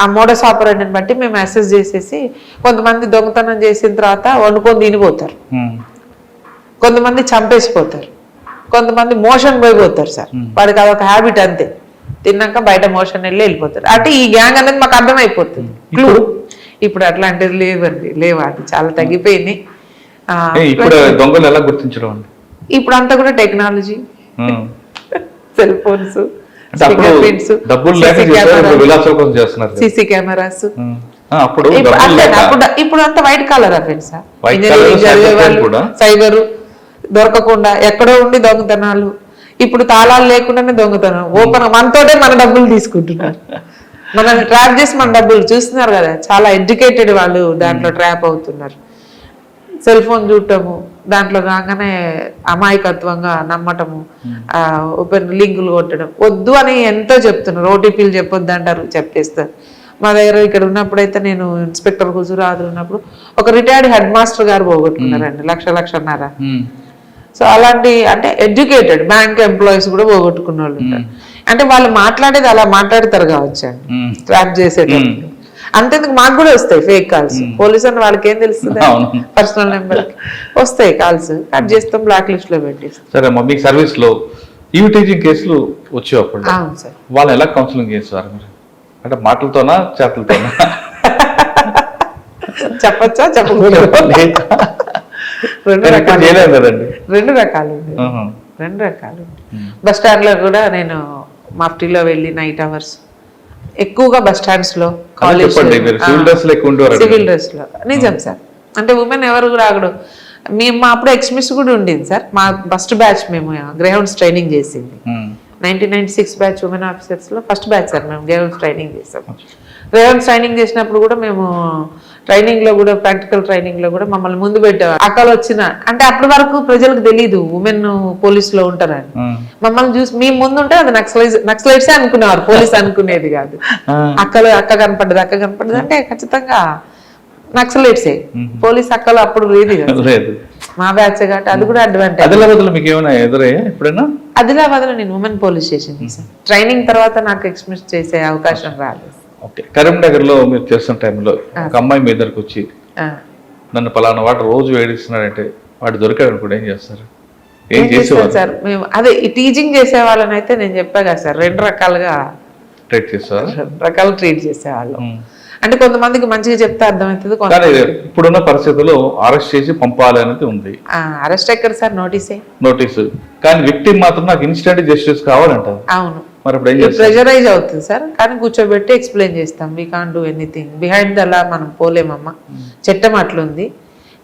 ఆ మోడస్ ఆపరేండిని బట్టి మేము అసెస్ చేసేసి, కొంతమంది దొంగతనం చేసిన తర్వాత వండుకొని తినిపోతారు, కొంతమంది చంపేసిపోతారు, కొంతమంది మోషన్ పోయిపోతారు సార్. వాడికి అదొక హ్యాబిట్ అంతే, తిన్నాక బయట మోషన్ వెళ్ళిపోతారు. అంటే ఈ గ్యాంగ్ అనేది మాకు అర్థమైపోతుంది. ఇప్పుడు అట్లాంటిది లేవండి, లేవాటి చాలా తగ్గిపోయింది. దొంగలు ఎలా గుర్తించడం? ఇప్పుడు అంతా కూడా technology, cell phones, CC cameras. ఇప్పుడు అంతా వైట్ కలర్ అఫెన్స్. ఇంజనీరింగ్ చదివే వాళ్ళు సైబర్ దొరకకుండా ఎక్కడో ఉండి దొంగతనాలు. ఇప్పుడు తాళాలు లేకుండానే దొంగతనం ఓపెన్, మనతోటే మన డబ్బులు తీసుకుంటున్నారు, మనల్ని ట్రాప్ చేసి మన డబ్బులు చూస్తున్నారు కదా. చాలా ఎడ్యుకేటెడ్ వాళ్ళు దాంట్లో ట్రాప్ అవుతున్నారు. సెల్ ఫోన్ చూడటము, దాంట్లో రాగానే అమాయకత్వంగా నమ్మటము, ఓపెన్ లింకులు కొట్టడం, వద్దు అని ఎంతో చెప్తున్నారు. ఓటీపీలు చెప్పొద్దు అంటారు, చెప్పేస్తారు. మా దగ్గర ఇక్కడ ఉన్నప్పుడైతే, నేను ఇన్స్పెక్టర్ హుజూరాబాద్ ఉన్నప్పుడు ఒక రిటైర్డ్ హెడ్ మాస్టర్ గారు పోగొట్టుకున్నారండి, లక్షన్నర. సో అలాంటి అంటే ఎడ్యుకేటెడ్ బ్యాంక్ ఎంప్లాయీస్ కూడా పోగొట్టుకున్న వాళ్ళు ఉంటారు. అంటే వాళ్ళు మాట్లాడేది అలా మాట్లాడతారు కావచ్చు అండి, ట్రాప్ చేసేటప్పుడు. అంతేందుకు మాకు కూడా వస్తాయి ఫేక్ కాల్స్. పోలీసు అని వాళ్ళకి ఏం తెలుస్తుంది, పర్సనల్ నెంబర్ వస్తాయి కాల్స్, కట్ చేస్తాం, బ్లాక్ లిస్ట్ లో పెట్టేస్తాం. సరే, మీ సర్వీస్ లో ఈవిటీజింగ్ కేసులు వచ్చేటప్పుడు వాళ్ళు ఎలా కౌన్సిలింగ్ చేస్తారు? అంటే మాటలతోనా, చేతులతోనా? చెప్పచ్చా, చెప్పకూడదు? రెండు రకాలు. బస్ స్టాండ్ లో కూడా నేను మఫ్టీలో వెళ్ళి నైట్ అవర్స్, ఎక్కువగా బస్ స్టాండ్స్ లో, కాలేజ్ సివిల్ డ్రెస్ లో. నిజం సార్, అంటే ఉమెన్ ఎవరు కూడా అక్కడ మేము అప్పుడు ఎక్స్మిస్ కూడా ఉండేది సార్. మా ఫస్ట్ బ్యాచ్ మేము గ్రేహౌండ్స్ ట్రైనింగ్ చేసింది 1996 బ్యాచ్ ఉమెన్ ఆఫీసర్స్ లో ఫస్ట్ బ్యాచ్ సార్. మేము గ్రేహౌండ్స్ ట్రైనింగ్ చేసాం. గ్రేహౌండ్స్ ట్రైనింగ్ చేసినప్పుడు కూడా మేము ట్రైనింగ్ లో కూడా, ప్రాక్టికల్ ట్రైనింగ్ లో కూడా మమ్మల్ని ముందు పెట్టేవారు. అక్కలు వచ్చిన అంటే అప్పటి వరకు ప్రజలకు తెలీదు ఉమెన్ పోలీస్ లో ఉంటారని. మమ్మల్ని చూసి మేము ముందు ఉంటే అది నక్సలైట్సే అనుకునేవారు, పోలీస్ అనుకునేది కాదు. అక్క కనపడ్డది అంటే ఖచ్చితంగా నక్సలైట్సే. పోలీస్ అక్కలు అప్పుడు లేదు, మా బ్యాచ్ కాబట్టి అది కూడా అడ్వాంటేజ్. ఆదిలాబాద్ లో నేను ఉమెన్ పోలీస్ స్టేషన్ చేశాను. ట్రైనింగ్ తర్వాత నాకు ఎక్స్ప్రెస్ చేసే అవకాశం రాలేదు. కరీంనగర్ లో మీరు చేస్తున్న టైంలో ఒక అమ్మాయి మీ దగ్గరకు వచ్చి, నన్ను పలానా వాడు రోజు వేడిస్తున్నాడంటే వాడు దొరికాడు అనుకోండి, ఏం చేస్తారు? ఏం చేసేవారు సార్? మేము అదే టీచింగ్ చేసే వాళ్ళని అయితే నేను చెప్పా కదా సార్, రెండు రకాలుగా ట్రీట్ చేస్తారు. ట్రీట్ చేసేవాళ్ళు. అంటే కొంతమందికి మంచిగా చెప్తే అర్థమవుతుంది. ఇప్పుడున్న పరిస్థితుల్లో అరెస్ట్ చేసి పంపాలి అనేది ఉంది. అరెస్ట్ ఎక్కడ సార్? నోటీసు. కానీ విక్టిమ్ మాత్రం నాకు ఇన్స్టెంట్ జస్టిస్ కావాలంటారు. అవును, మరి ఇప్పుడు ఏం చేస్తారు? ప్రెషరైజ్ అవుతుంది సార్, కానీ కూర్చోబెట్టి ఎక్స్ప్లెయిన్ చేస్తాం. We can do anything behind the law, మనం పోలేమమ్మా, చట్టం అట్లుంది.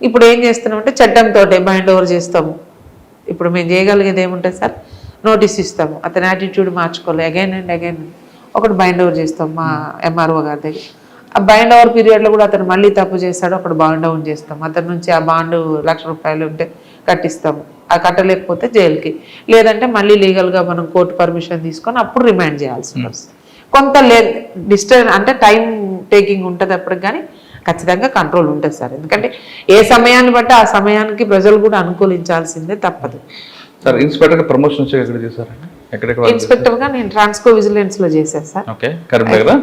ఇప్పుడు ఏం చేస్తున్నామంటే చట్టంతో బైండ్ ఓవర్ చేస్తాము. ఇప్పుడు మేము చేయగలిగేది ఏముంటుంది సార్, నోటీస్ ఇస్తాము, అతని యాటిట్యూడ్ మార్చుకోవాలి, అగైన్ అండ్ అగైన్ ఒకటి బైండ్ ఓవర్ చేస్తాం మా ఎంఆర్ఓ గారి దగ్గర. ఆ బైండ్ ఓవర్ పీరియడ్లో కూడా అతను మళ్ళీ తప్పు చేస్తాడు, ఒకటి బాండ్ డౌన్ చేస్తాం. అతని నుంచి ఆ బాండ్ ₹1,00,000 ఉంటే కట్టిస్తాము, ఆ కట్టలేకపోతే జైలుకి, లేదంటే మళ్ళీ లీగల్గా మనం కోర్టు పర్మిషన్ తీసుకొని అప్పుడు రిమాండ్ చేయాల్సి వస్తుంది. కొంత డిస్టెన్స్ అంటే టైం టేకింగ్ ఉంటుంది అప్పటికి, కానీ ఖచ్చితంగా కంట్రోల్ ఉంటుంది సార్. ఎందుకంటే ఏ సమయాన్ని బట్టి ఆ సమయానికి ప్రజలు కూడా అనుకూలించాల్సిందే, తప్పదు. సార్ ఇన్స్పెక్టర్ ప్రమోషన్ వచ్చి ఎక్కడ చేశారండి? ఇన్స్పెక్టర్గా నేను ట్రాన్స్కో విజిలెన్స్లో చేశాను sir. Okay, Karimnagar.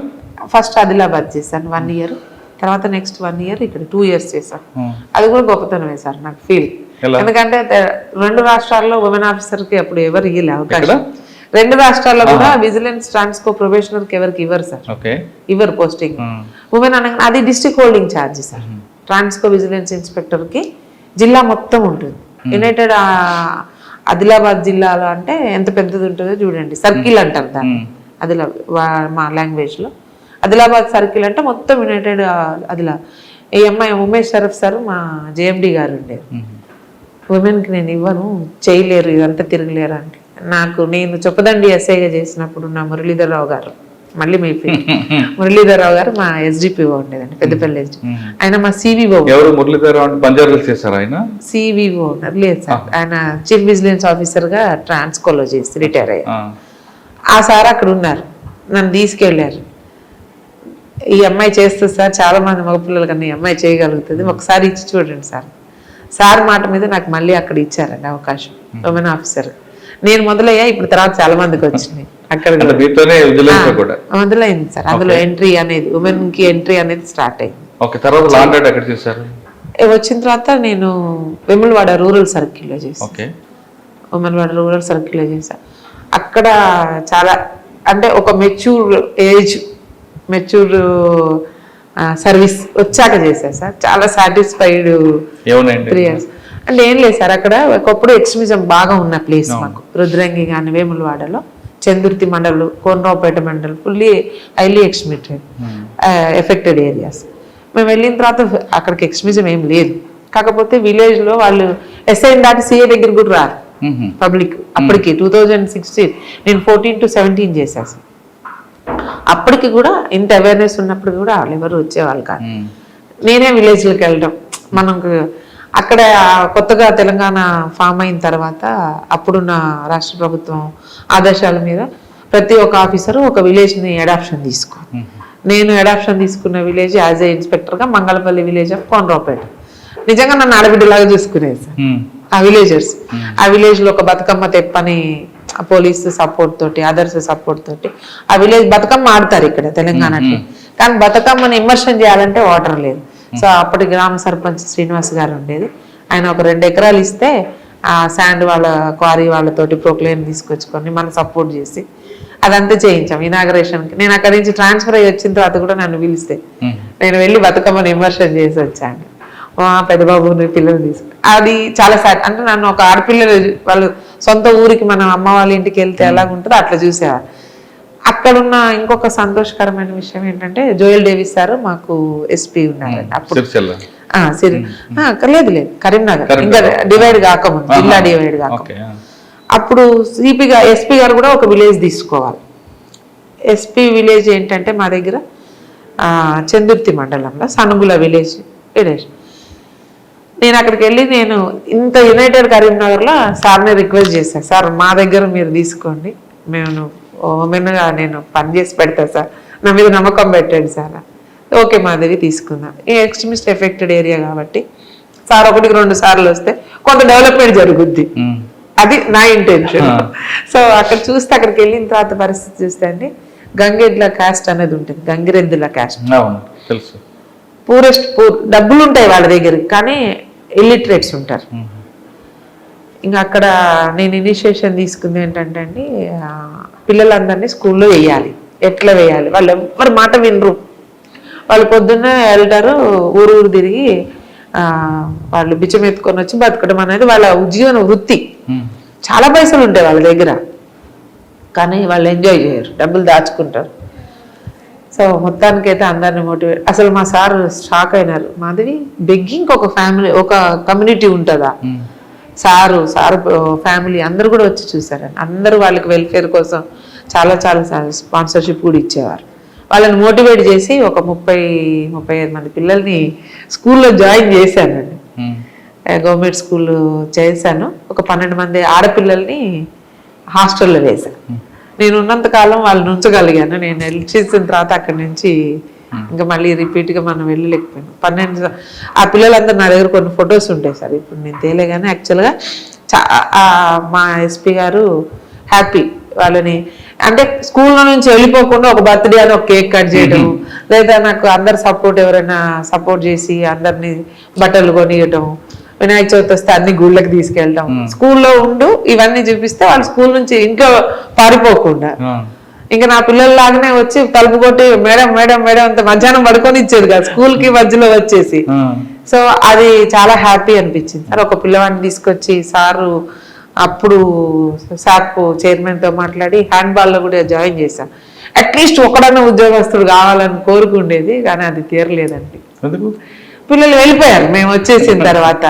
First Adilabad చేశాను 1 year, తర్వాత నెక్స్ట్ 1 year ఇక్కడ 2 years చేశాను. అది కూడా గొప్పతనమే సార్ నాకు ఫీల్. ఎందుకంటే 2 రాష్ట్రాల్లో ఉమెన్ ఆఫీసర్కి అప్పుడు ఎవరు ఇవ్వలే అవకాశం. 2 రాష్ట్రాల్లో కూడా విజిలెన్స్ ట్రాన్స్కో ప్రొబేషనర్కి ఎవరికి ఇవ్వరు సార్, ఇవ్వరు పోస్టింగ్. ఉమెన్ అనగా అది district holding charge sir. Transco vigilance ఇన్స్పెక్టర్కి జిల్లా మొత్తం ఉంటుంది. యునైటెడ్ ఆదిలాబాద్ జిల్లాలో అంటే ఎంత పెద్దది ఉంటుందో చూడండి, సర్కిల్ అంటారు దాన్ని మా లాంగ్వేజ్లో. ఆదిలాబాద్ సర్కిల్ అంటే మొత్తం యునైటెడ్ ఈ అమ్మాయి ఉమేష్ షరఫ్ సార్ మా జేఎండి గారు ఉండేది. ఉమెన్కి నేను ఇవ్వను, చేయలేరు, ఇదంతా తిరగలేరు అంటే నేను చొప్పదండి ఎస్ఐగా చేసినప్పుడు నా మురళీధర్రావు గారు, మళ్ళీ మీ మురళీధర్రావు గారు మా ఎస్డిపిఓ ఉండేదండి, పెద్దపల్లి ఎస్డిపి. ఆయన మా సివిఓ. ఎవరు మురళీధర్రావు? పంజాబ్ చేశారు ఆయన. సివిఓ ఉన్నారు, లేదు సార్, ఆయన చీఫ్ విజిలెన్స్ ఆఫీసర్గా ట్రాన్స్కోలో చేసి రిటైర్ అయ్యారు. ఆ సార్ అక్కడ ఉన్నారు, నన్ను తీసుకెళ్ళారు. ఈ అమ్మాయి చేస్తుంది సార్, చాలా మంది మగపిల్లలు కన్నా ఈ అమ్మాయి చేయగలుగుతుంది, ఒకసారి ఇచ్చి చూడండి సార్. సార్ మాట మీద నాకు మళ్ళీ అక్కడ ఇచ్చారండి అవకాశం, ఉమెన్ ఆఫీసర్. నేను మొదలయ్యా, ఇప్పుడు తర్వాత చాలా మందికి వచ్చినాయి. అక్కడ మొదలైంది సార్, అందులో ఎంట్రీ అనేది, ఉమెన్ కి ఎంట్రీ అనేది స్టార్ట్ అయింది. వచ్చిన తర్వాత నేను వెములవాడ రూరల్ సర్కిల్లో చేశాను. వెములవాడ రూరల్ సర్కిల్లో చేశాను. అక్కడ చాలా అంటే ఒక మెచ్యూర్ ఏజ్, మెచ్యూర్ సర్వీస్ వచ్చాక చేశారు సార్. చాలా సాటిస్ఫైడ్ 3 years. అంటే ఏం లేదు సార్, అక్కడ ఒకప్పుడు ఎక్స్ట్రీమిజం బాగా ఉన్న ప్లేస్ మాకు, రుద్రంగి కానీ వేములవాడలో, చందుర్తి మండలు, Konaraopet mandal fully highly affected areas. మేము వెళ్ళిన తర్వాత అక్కడికి ఎక్స్ట్రీమిజం ఏం లేదు, కాకపోతే విలేజ్లో వాళ్ళు ఎస్ఐని దాటి సిఏ దగ్గర కూడా రారు పబ్లిక్. అప్పటికి 2016 నేను 14 to 17 చేశాను. అప్పటికి కూడా ఇంత అవేర్నెస్ ఉన్నప్పుడు కూడా వాళ్ళు ఎవరు వచ్చేవాళ్ళు కాదు. నేనే విలేజ్లోకి వెళ్ళడం, మనకు అక్కడ కొత్తగా తెలంగాణ ఫామ్ అయిన తర్వాత అప్పుడున్న రాష్ట్ర ప్రభుత్వం ఆదేశాల మీద ప్రతి ఒక్క ఆఫీసరు ఒక విలేజ్ని అడాప్షన్ తీసుకో. నేను అడాప్షన్ తీసుకున్న విలేజ్ యాజ్ ఏ ఇన్స్పెక్టర్గా మంగళపల్లి విలేజ్ ఆఫ్ కోనరావుపేట. నిజంగా నన్ను ఆడబిడ్డలాగా చూసుకునేది సార్ ఆ విలేజర్స్. ఆ విలేజ్లో ఒక బతుకమ్మ తెప్పని పోలీస్ సపోర్ట్ తోటి, అదర్స్ సపోర్ట్ తోటి ఆ విలేజ్ బతుకమ్మ ఆడతారు ఇక్కడ తెలంగాణకి. కానీ బతుకమ్మని ఇమర్షన్ చేయాలంటే వాటర్ లేదు. సో అప్పటి గ్రామ సర్పంచ్ శ్రీనివాస్ గారు ఉండేది, ఆయన ఒక 2 ఎకరాలు ఇస్తే ఆ శాండ్ వాళ్ళ క్వారీ వాళ్ళతోటి ప్రొక్లైన్ తీసుకొచ్చుకొని మనం సపోర్ట్ చేసి అదంతా చేయించాం ఇనాగరేషన్కి. నేను అక్కడి నుంచి ట్రాన్స్ఫర్ అయ్యి వచ్చిన తర్వాత కూడా నన్ను పిలిస్తే నేను వెళ్ళి బతుకమ్మని ఇమర్షన్ చేసి వచ్చాను. పెద్దబాబు పిల్లలు తీసుకు అది చాలా సార్. అంటే నన్ను ఒక ఆడపిల్లలు వాళ్ళు సొంత ఊరికి మన అమ్మ వాళ్ళ ఇంటికి వెళ్తే ఎలాగుంటుందో అట్లా చూసేవారు. అక్కడున్న ఇంకొక సంతోషకరమైన విషయం ఏంటంటే జోయల్ డేవిస్ సార్ మాకు ఎస్పీ ఉన్నారండి అప్పుడు. లేదు కరీంనగర్, ఇంకా డివైడ్ కాకముందు, జిల్లా డివైడ్ కాకముందు. అప్పుడు ఎస్పీ గారు కూడా ఒక విలేజ్ తీసుకోవాలి. ఎస్పీ విలేజ్ ఏంటంటే మా దగ్గర చందుర్తి మండలంలో సనుగుల విలేజ్. నేను అక్కడికి వెళ్ళి నేను ఇంత యునైటెడ్ కరీంనగర్లో సార్ని రిక్వెస్ట్ చేశాను, సార్ మా దగ్గర మీరు తీసుకోండి, మేము ఉమెన్గా నేను పని చేసి పెడతా సార్, నా మీద నమ్మకం పెట్టండి సార్. ఓకే మాధవి తీసుకుందాం. ఈ ఎక్స్ట్రీమిస్ట్ ఎఫెక్టెడ్ ఏరియా కాబట్టి సార్ 1-2 సార్లు వస్తే కొంత డెవలప్మెంట్ జరుగుద్ది, అది నా ఇంటెన్షన్. సో అక్కడ చూస్తే అక్కడికి వెళ్ళిన తర్వాత పరిస్థితి చూస్తే అండి, గంగిరెద్దుల క్యాస్ట్ అనేది ఉంటుంది, గంగిరెద్దుల క్యాస్ట్. పూరెస్ట్ డబ్బులు ఉంటాయి వాళ్ళ దగ్గర, కానీ ఇల్లిటరేట్స్ ఉంటారు. ఇంకా అక్కడ నేను ఇనిషియేషన్ తీసుకుంది ఏంటంటే అండి, పిల్లలందరినీ స్కూల్లో వేయాలి. ఎట్లా వేయాలి, వాళ్ళు ఎవరి మాట వినరు. వాళ్ళు పొద్దున్నే వెళ్తారు, ఊరు తిరిగి వాళ్ళు బిచ్చం ఎత్తుకొని వచ్చి బతకడం అనేది వాళ్ళ జీవన వృత్తి. చాలా పైసలు ఉంటాయి వాళ్ళ దగ్గర, కానీ వాళ్ళు ఎంజాయ్ చేయరు, డబ్బులు దాచుకుంటారు. సో మొత్తానికైతే అందరిని మోటివేట్, అసలు మా సార్ షాక్ అయినారు. మాధవి బెగ్గింగ్ ఒక ఫ్యామిలీ, ఒక కమ్యూనిటీ ఉంటుందా? సారు ఫ్యామిలీ అందరు కూడా వచ్చి చూసారని, అందరూ వాళ్ళకి వెల్ఫేర్ కోసం చాలా స్పాన్సర్షిప్ కూడా ఇచ్చేవారు. వాళ్ళని మోటివేట్ చేసి ఒక 35 మంది పిల్లల్ని స్కూల్లో జాయిన్ చేశానండి. గవర్నమెంట్ స్కూల్ చేశాను. ఒక 12 మంది ఆడపిల్లల్ని హాస్టల్లో వేశాను. నేను ఉన్నంతకాలం వాళ్ళు ఉంచగలిగాను. నేను చేసిన తర్వాత అక్కడి నుంచి ఇంకా మళ్ళీ రిపీట్గా మనం వెళ్ళలేకపోయాను. 12 ఆ పిల్లలందరూ నా దగ్గర కొన్ని ఫొటోస్ ఉంటాయి సార్, ఇప్పుడు నేను తేలే కానీ యాక్చువల్గా మా ఎస్పీ గారు హ్యాపీ వాళ్ళని, అంటే స్కూల్లో నుంచి వెళ్ళిపోకుండా ఒక బర్త్డే అని ఒక కేక్ కట్ చేయడం, లేదా నాకు అందరు సపోర్ట్, ఎవరైనా సపోర్ట్ చేసి అందరినీ బట్టలు కొనియటం, వినాయక చవితి వస్తే అన్ని గుళ్ళకి తీసుకెళ్ళటం, స్కూల్లో ఉండు ఇవన్నీ చూపిస్తే వాళ్ళు స్కూల్ నుంచి ఇంట్లో పారిపోకుండా ఇంకా నా పిల్లల్లాగానే వచ్చి తలుపు కొట్టి మేడం మేడం మేడం అంత మధ్యాహ్నం పడుకొని ఇచ్చేది కదా స్కూల్కి మధ్యలో వచ్చేసి. సో అది చాలా హ్యాపీ అనిపించింది సార్. ఒక పిల్లవాడిని తీసుకొచ్చి సారు అప్పుడు సాప్ చైర్మన్తో మాట్లాడి హ్యాండ్బాల్లో కూడా జాయిన్ చేశాను. అట్లీస్ట్ ఒకడన్నా ఉద్యోగస్తుడు కావాలని కోరుకుండేది, కానీ అది తీరలేదండి. పిల్లలు వెళ్ళిపోయారు మేము వచ్చేసిన తర్వాత.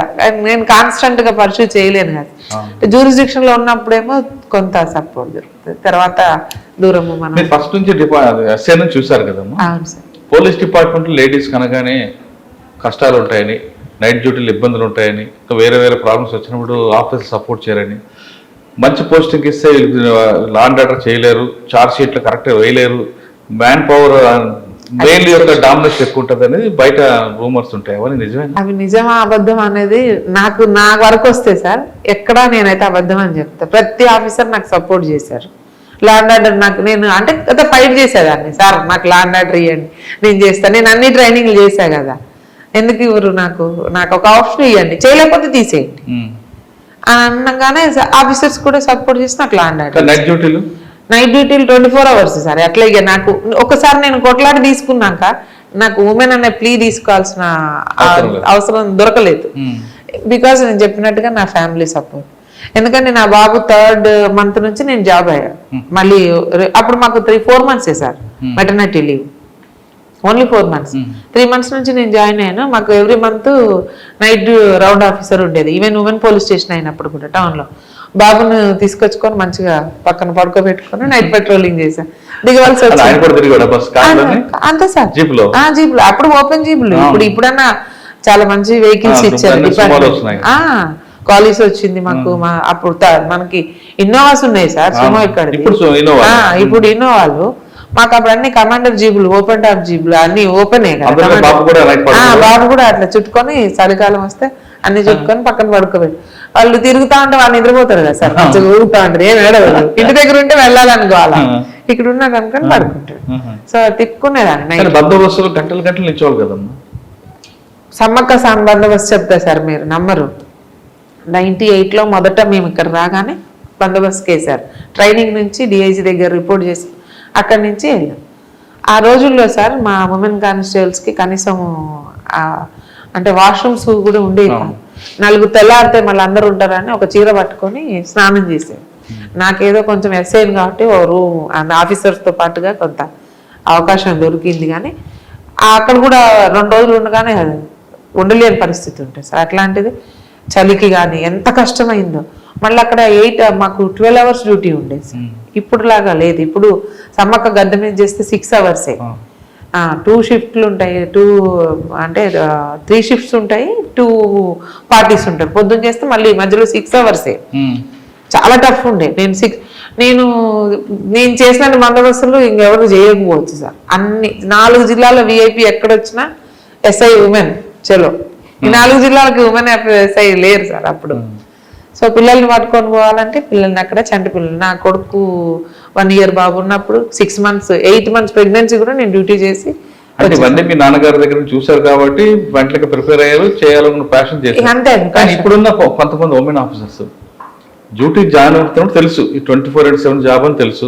నేను కాన్స్టెంట్ గా పర్సూ చేయలేను కదా, జ్యూరిస్డిక్షన్ లో ఉన్నప్పుడేమో కొంత సపోర్ట్ దొరుకుతుంది, తర్వాత దూరము. మనం ఫస్ట్ నుంచి చూసారు కదమ్మా. అవును సార్. పోలీస్ డిపార్ట్మెంట్ లేడీస్ కనగానే కష్టాలు ఉంటాయని, నైట్ డ్యూటీలు ఇబ్బందులు ఉంటాయని, వేరే ప్రాబ్లమ్స్ వచ్చినప్పుడు ఆఫీస్ సపోర్ట్ చేయరని, మంచి పోస్టింగ్ ఇస్తే లా అండ్ ఆర్డర్ చేయలేరు, చార్జ్ షీట్లు కరెక్ట్గా వేయలేరు, మ్యాన్ పవర్ మెయిల్ యొక్క డామినేషన్ ఎక్కువ ఉంటుంది అనేది బయట రూమర్స్ ఉంటాయి. అవన్నీ నిజమే? అవి నిజమా అబద్ధం అనేది నా వరకు వస్తే సార్ ఎక్కడా నేనైతే అబద్ధం అని చెప్తా. ప్రతి ఆఫీసర్ నాకు సపోర్ట్ చేశారు. లా అండ్ ఆర్డర్ నేను అంటే ఫైట్ చేసేదాన్ని, సార్ నాకు లా అండ్ ఆర్డర్ ఇవ్వండి నేను చేస్తాను, నేను అన్ని ట్రైనింగ్లు చేశా కదా, ఎందుకు ఇవ్వరు నాకు ఒక ఆప్షన్ ఇవ్వండి, చేయలేకపోతే తీసేయండి అని అనగానే ఆఫీసర్స్ కూడా సపోర్ట్ చేసి నాకు లా అండ్ ఆర్డర్. నైట్ డ్యూటీలు 24 hours సార్. అట్లాగే నాకు ఒకసారి నేను కొట్లాడి తీసుకున్నాక నాకు ఉమెన్ అనే ప్లీ తీసుకోవాల్సిన అవసరం దొరకలేదు. బికాస్ నేను చెప్పినట్టుగా నా ఫ్యామిలీ సపోర్ట్. ఎందుకంటే నా బాబు 3rd month నుంచి నేను జాబ్ అయ్యా. మళ్ళీ అప్పుడు మాకు 4 months sir maternity leave, only 4 months. 3 months నుంచి నేను జాయిన్ అయ్యాను. మాకు every month night round officer ఉండేది, ఈవెన్ ఉమెన్ పోలీస్ స్టేషన్ అయినప్పుడు కూడా టౌన్లో. బాబును తీసుకొచ్చుకొని మంచిగా పక్కన పడుకోబెట్టుకొని నైట్ పెట్రోలింగ్ చేశాను. దిగవలసి వచ్చింది అంతే సార్, జీపులో. అప్పుడు ఓపెన్ జీపులు, ఇప్పుడన్నా చాలా మంచి వెహికల్స్ ఇచ్చారు. కాలేజ్ వచ్చింది మాకు. అప్పుడు మనకి ఇన్నోవాస్ ఉన్నాయి సార్, సుమో ఇక్కడ. ఇప్పుడు ఇన్నోవాలు మాకు అప్పుడు అన్ని కమాండర్ జీబులు, ఓపెన్ టాప్ జీబులు అన్ని ఓపెనే కదా. బాబు కూడా అట్లా చుట్టుకొని చలికాలం వస్తే అన్ని చుట్టుకొని పక్కన పడుకోబెట్టి వాళ్ళు తిరుగుతా ఉంటే వాళ్ళు నిద్రపోతారు కదా సార్, మంచిగా ఊగుతా ఉంటారు, ఏం ఏడవదు. ఇంటి దగ్గర ఉంటే వెళ్ళాలనుకోవాలా, ఇక్కడ ఉన్నాడు అనుకొని పడుకుంటాడు. సో తిప్పుకునేదాన్ని. బందోబస్తులు గంటలు గంటలు నిల్చోవాలి కదమ్మా. సమ్మక్క సాన్ బందోబస్తు చెప్తా సార్, మీరు నమ్మరు. 98లో మొదట మేము ఇక్కడ రాగానే బందోబస్తుకి వేశారు. ట్రైనింగ్ నుంచి డిఐజీ దగ్గర రిపోర్ట్ చేసి అక్కడి నుంచి వెళ్ళాం. ఆ రోజుల్లో సార్ మా ఉమెన్ కానిస్టేబుల్స్కి కనీసం అంటే వాష్రూమ్స్ కూడా ఉండేవి. 4 తెల్లారితే మళ్ళీ అందరూ ఉంటారని ఒక చీర పట్టుకొని స్నానం చేసేది. నాకేదో కొంచెం ఎస్ఐన్ కాబట్టి ఓ రూమ్ ఆఫీసర్స్తో పాటుగా కొంత అవకాశం దొరికింది, కానీ అక్కడ కూడా 2 రోజులు ఉండగానే ఉండలేని పరిస్థితి ఉంటుంది సార్. అట్లాంటిది చలికి కానీ ఎంత కష్టమైందో. మళ్ళీ అక్కడ మాకు 12 hours డ్యూటీ ఉండేది సార్. ఇప్పుడు లాగా లేదు. ఇప్పుడు సమ్మక్క గద్దె మీద చేస్తే 6 hours. 2 షిఫ్ట్లు ఉంటాయి, 3 షిఫ్ట్స్ ఉంటాయి, 2 పార్టీస్ ఉంటాయి. పొద్దున్న చేస్తే మళ్ళీ మధ్యలో 6 hours. చాలా టఫ్ ఉండే. నేను చేసిన బందోబస్తులు ఇంకెవరు చేయకపోవచ్చు సార్. అన్ని 4 జిల్లాల విఐపి ఎక్కడొచ్చినా ఎస్ఐ ఉమెన్ చలో. ఈ 4 జిల్లాలకి ఉమెన్ ఎస్ఐ లేరు సార్ అప్పుడు. సో పిల్లల్ని పట్టుకొని పోవాలంటే పిల్లల్ని అక్కడ చంటి పిల్లలు. నా కొడుకు 1 year బాబు ఉన్నప్పుడు 6 months 8 months ప్రెగ్నెన్సీ కూడా నేను డ్యూటీ చేసి. ఇవన్నీ మీ నాన్నగారి దగ్గర చూసారు కాబట్టి వెంటనే ప్రిపేర్ అయ్యారు, చేయాలన్న ప్యాషన్ చేశారు. అంతే. కానీ ఇప్పుడున్న కొంతమంది ఉమెన్ ఆఫీసర్స్ డ్యూటీ జాయిన్ అవుతున్నప్పుడు తెలుసు ఈ 24/7 జాబ్ అని తెలుసు,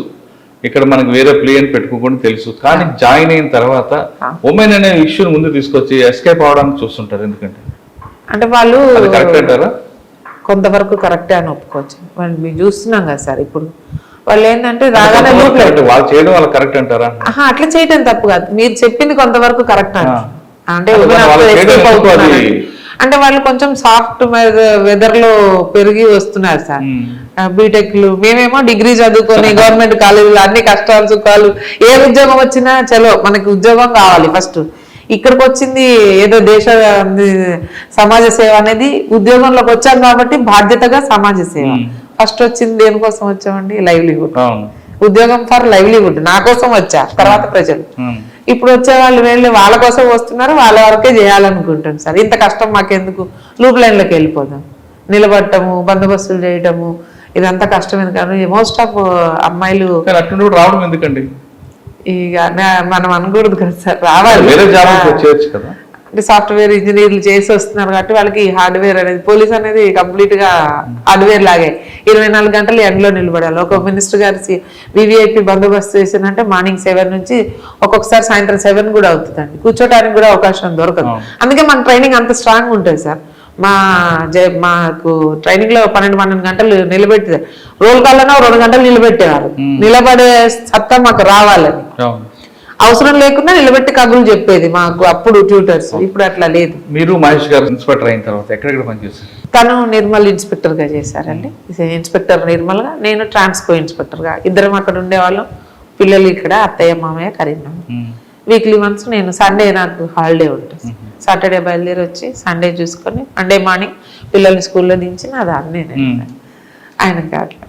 ఇక్కడ మనకు వేరే ప్లే అని పెట్టుకోకుండా తెలుసు, కానీ జాయిన్ అయిన తర్వాత ఉమెన్ అనే ఇష్యూని ముందు తీసుకొచ్చి ఎస్కేప్ అవడానికి చూస్తుంటారు. ఎందుకంటే అంటే వాళ్ళు కరెక్ట్ అంటారా? కొంతవరకు కరెక్టే అని ఒప్పుకోవచ్చు. వాళ్ళు మేము చూస్తున్నాం కదా సార్. ఇప్పుడు వాళ్ళు ఏంటంటే రాగానే loop లో- కరెక్ట్ వాళ్ళు చేయడం వాళ్ళు కరెక్ట్ అంటారా? ఆహా, అట్లా చేయటం తప్పు కాదు, మీరు చెప్పింది కొంతవరకు కరెక్ట్ అంటే అంటే వాళ్ళు చేయడం escape ఎందుకు అవుతున్నారు అది? అంటే వాళ్ళు కొంచెం సాఫ్ట్ వెదర్ లో పెరిగి వస్తున్నారు సార్. బీటెక్లు, మేమేమో డిగ్రీ చదువుకొని గవర్నమెంట్ కాలేజీలో అన్ని కష్టాలు సుఖాలు, ఏ ఉద్యోగం వచ్చినా చలో మనకి ఉద్యోగం కావాలి ఫస్ట్. ఇక్కడికి వచ్చింది ఏదో సమాజ సేవ అనేది, ఉద్యోగంలోకి వచ్చాం కాబట్టి బాధ్యతగా సమాజ సేవ. ఫస్ట్ వచ్చింది దేనికోసం వచ్చామండి? లైవ్లీహుడ్. అవును. ఉద్యోగం ఫర్ లైవ్లీహుడ్, నా కోసం వచ్చా, తర్వాత ప్రజలు. ఇప్పుడు వచ్చే వాళ్ళు వెళ్ళి వాళ్ళ కోసం వస్తున్నారు, వాళ్ళ వరకే చేయాలనుకుంటాం సార్. ఇంత కష్టం మాకెందుకు, లూప్ లైన్లోకి వెళ్ళిపోదాం. నిలబడటము, బందోబస్తులు చేయటము, ఇదంతా కష్టమైన కానీ మోస్ట్ ఆఫ్ అమ్మాయిలు కానీ అటు రావడం ఎందుకండి? ఇక మనం అనకూడదు కదా సార్, రావాలి. వేరే జాబ్ చేయొచ్చు కదా. అంటే సాఫ్ట్వేర్ ఇంజనీర్లు చేసి వస్తున్నారు కాబట్టి వాళ్ళకి హార్డ్వేర్ అనేది, పోలీస్ అనేది కంప్లీట్ గా హార్డ్వేర్ లాగే 24 గంటలు ఎండలో నిలబడాలి. ఒక మినిస్టర్ గారి వివిఐపి బందోబస్తు చేసిందంటే మార్నింగ్ 7 నుంచి ఒక్కొక్కసారి సాయంత్రం 7 కూడా అవుతుందండి, కూర్చోడానికి కూడా అవకాశం దొరకదు. అందుకే మన ట్రైనింగ్ అంత స్ట్రాంగ్ ఉంటుంది సార్. మాకు ట్రైనింగ్ లో 12 గంటలు నిలబెట్టి, రోల్ కాల్లోనే 2 గంటలు నిలబెట్టేవారు. నిలబడే సత్తా మాకు రావాలని, అవసరం లేకుండా నిలబెట్టి కబుర్లు చెప్పేది మాకు అప్పుడు ట్యూటర్స్. ఇప్పుడు అట్లా లేదు. మీరు మహేష్ గారు ఇన్స్పెక్టర్ అయిన తర్వాత ఎక్కడెక్కడ పనిచేస్తారు? తను నిర్మల్ ఇన్స్పెక్టర్ గా చేశారండి, ఇన్స్పెక్టర్ నిర్మల్ గా, నేను ట్రాన్స్కో ఇన్స్పెక్టర్ గా. ఇద్దరం అక్కడ ఉండేవాళ్ళం. పిల్లలు ఇక్కడ, అత్తయ్య మామయ్య కరీంనగర్. వీక్లీ వన్స్ నేను సండే నాకు హాలిడే ఉంటుంది, సాటర్డే బయలుదేరి వచ్చి సండే చూసుకొని మండే మార్నింగ్ పిల్లల్ని స్కూల్లో దించి నా దాన్ని ఆయనకి అట్లా.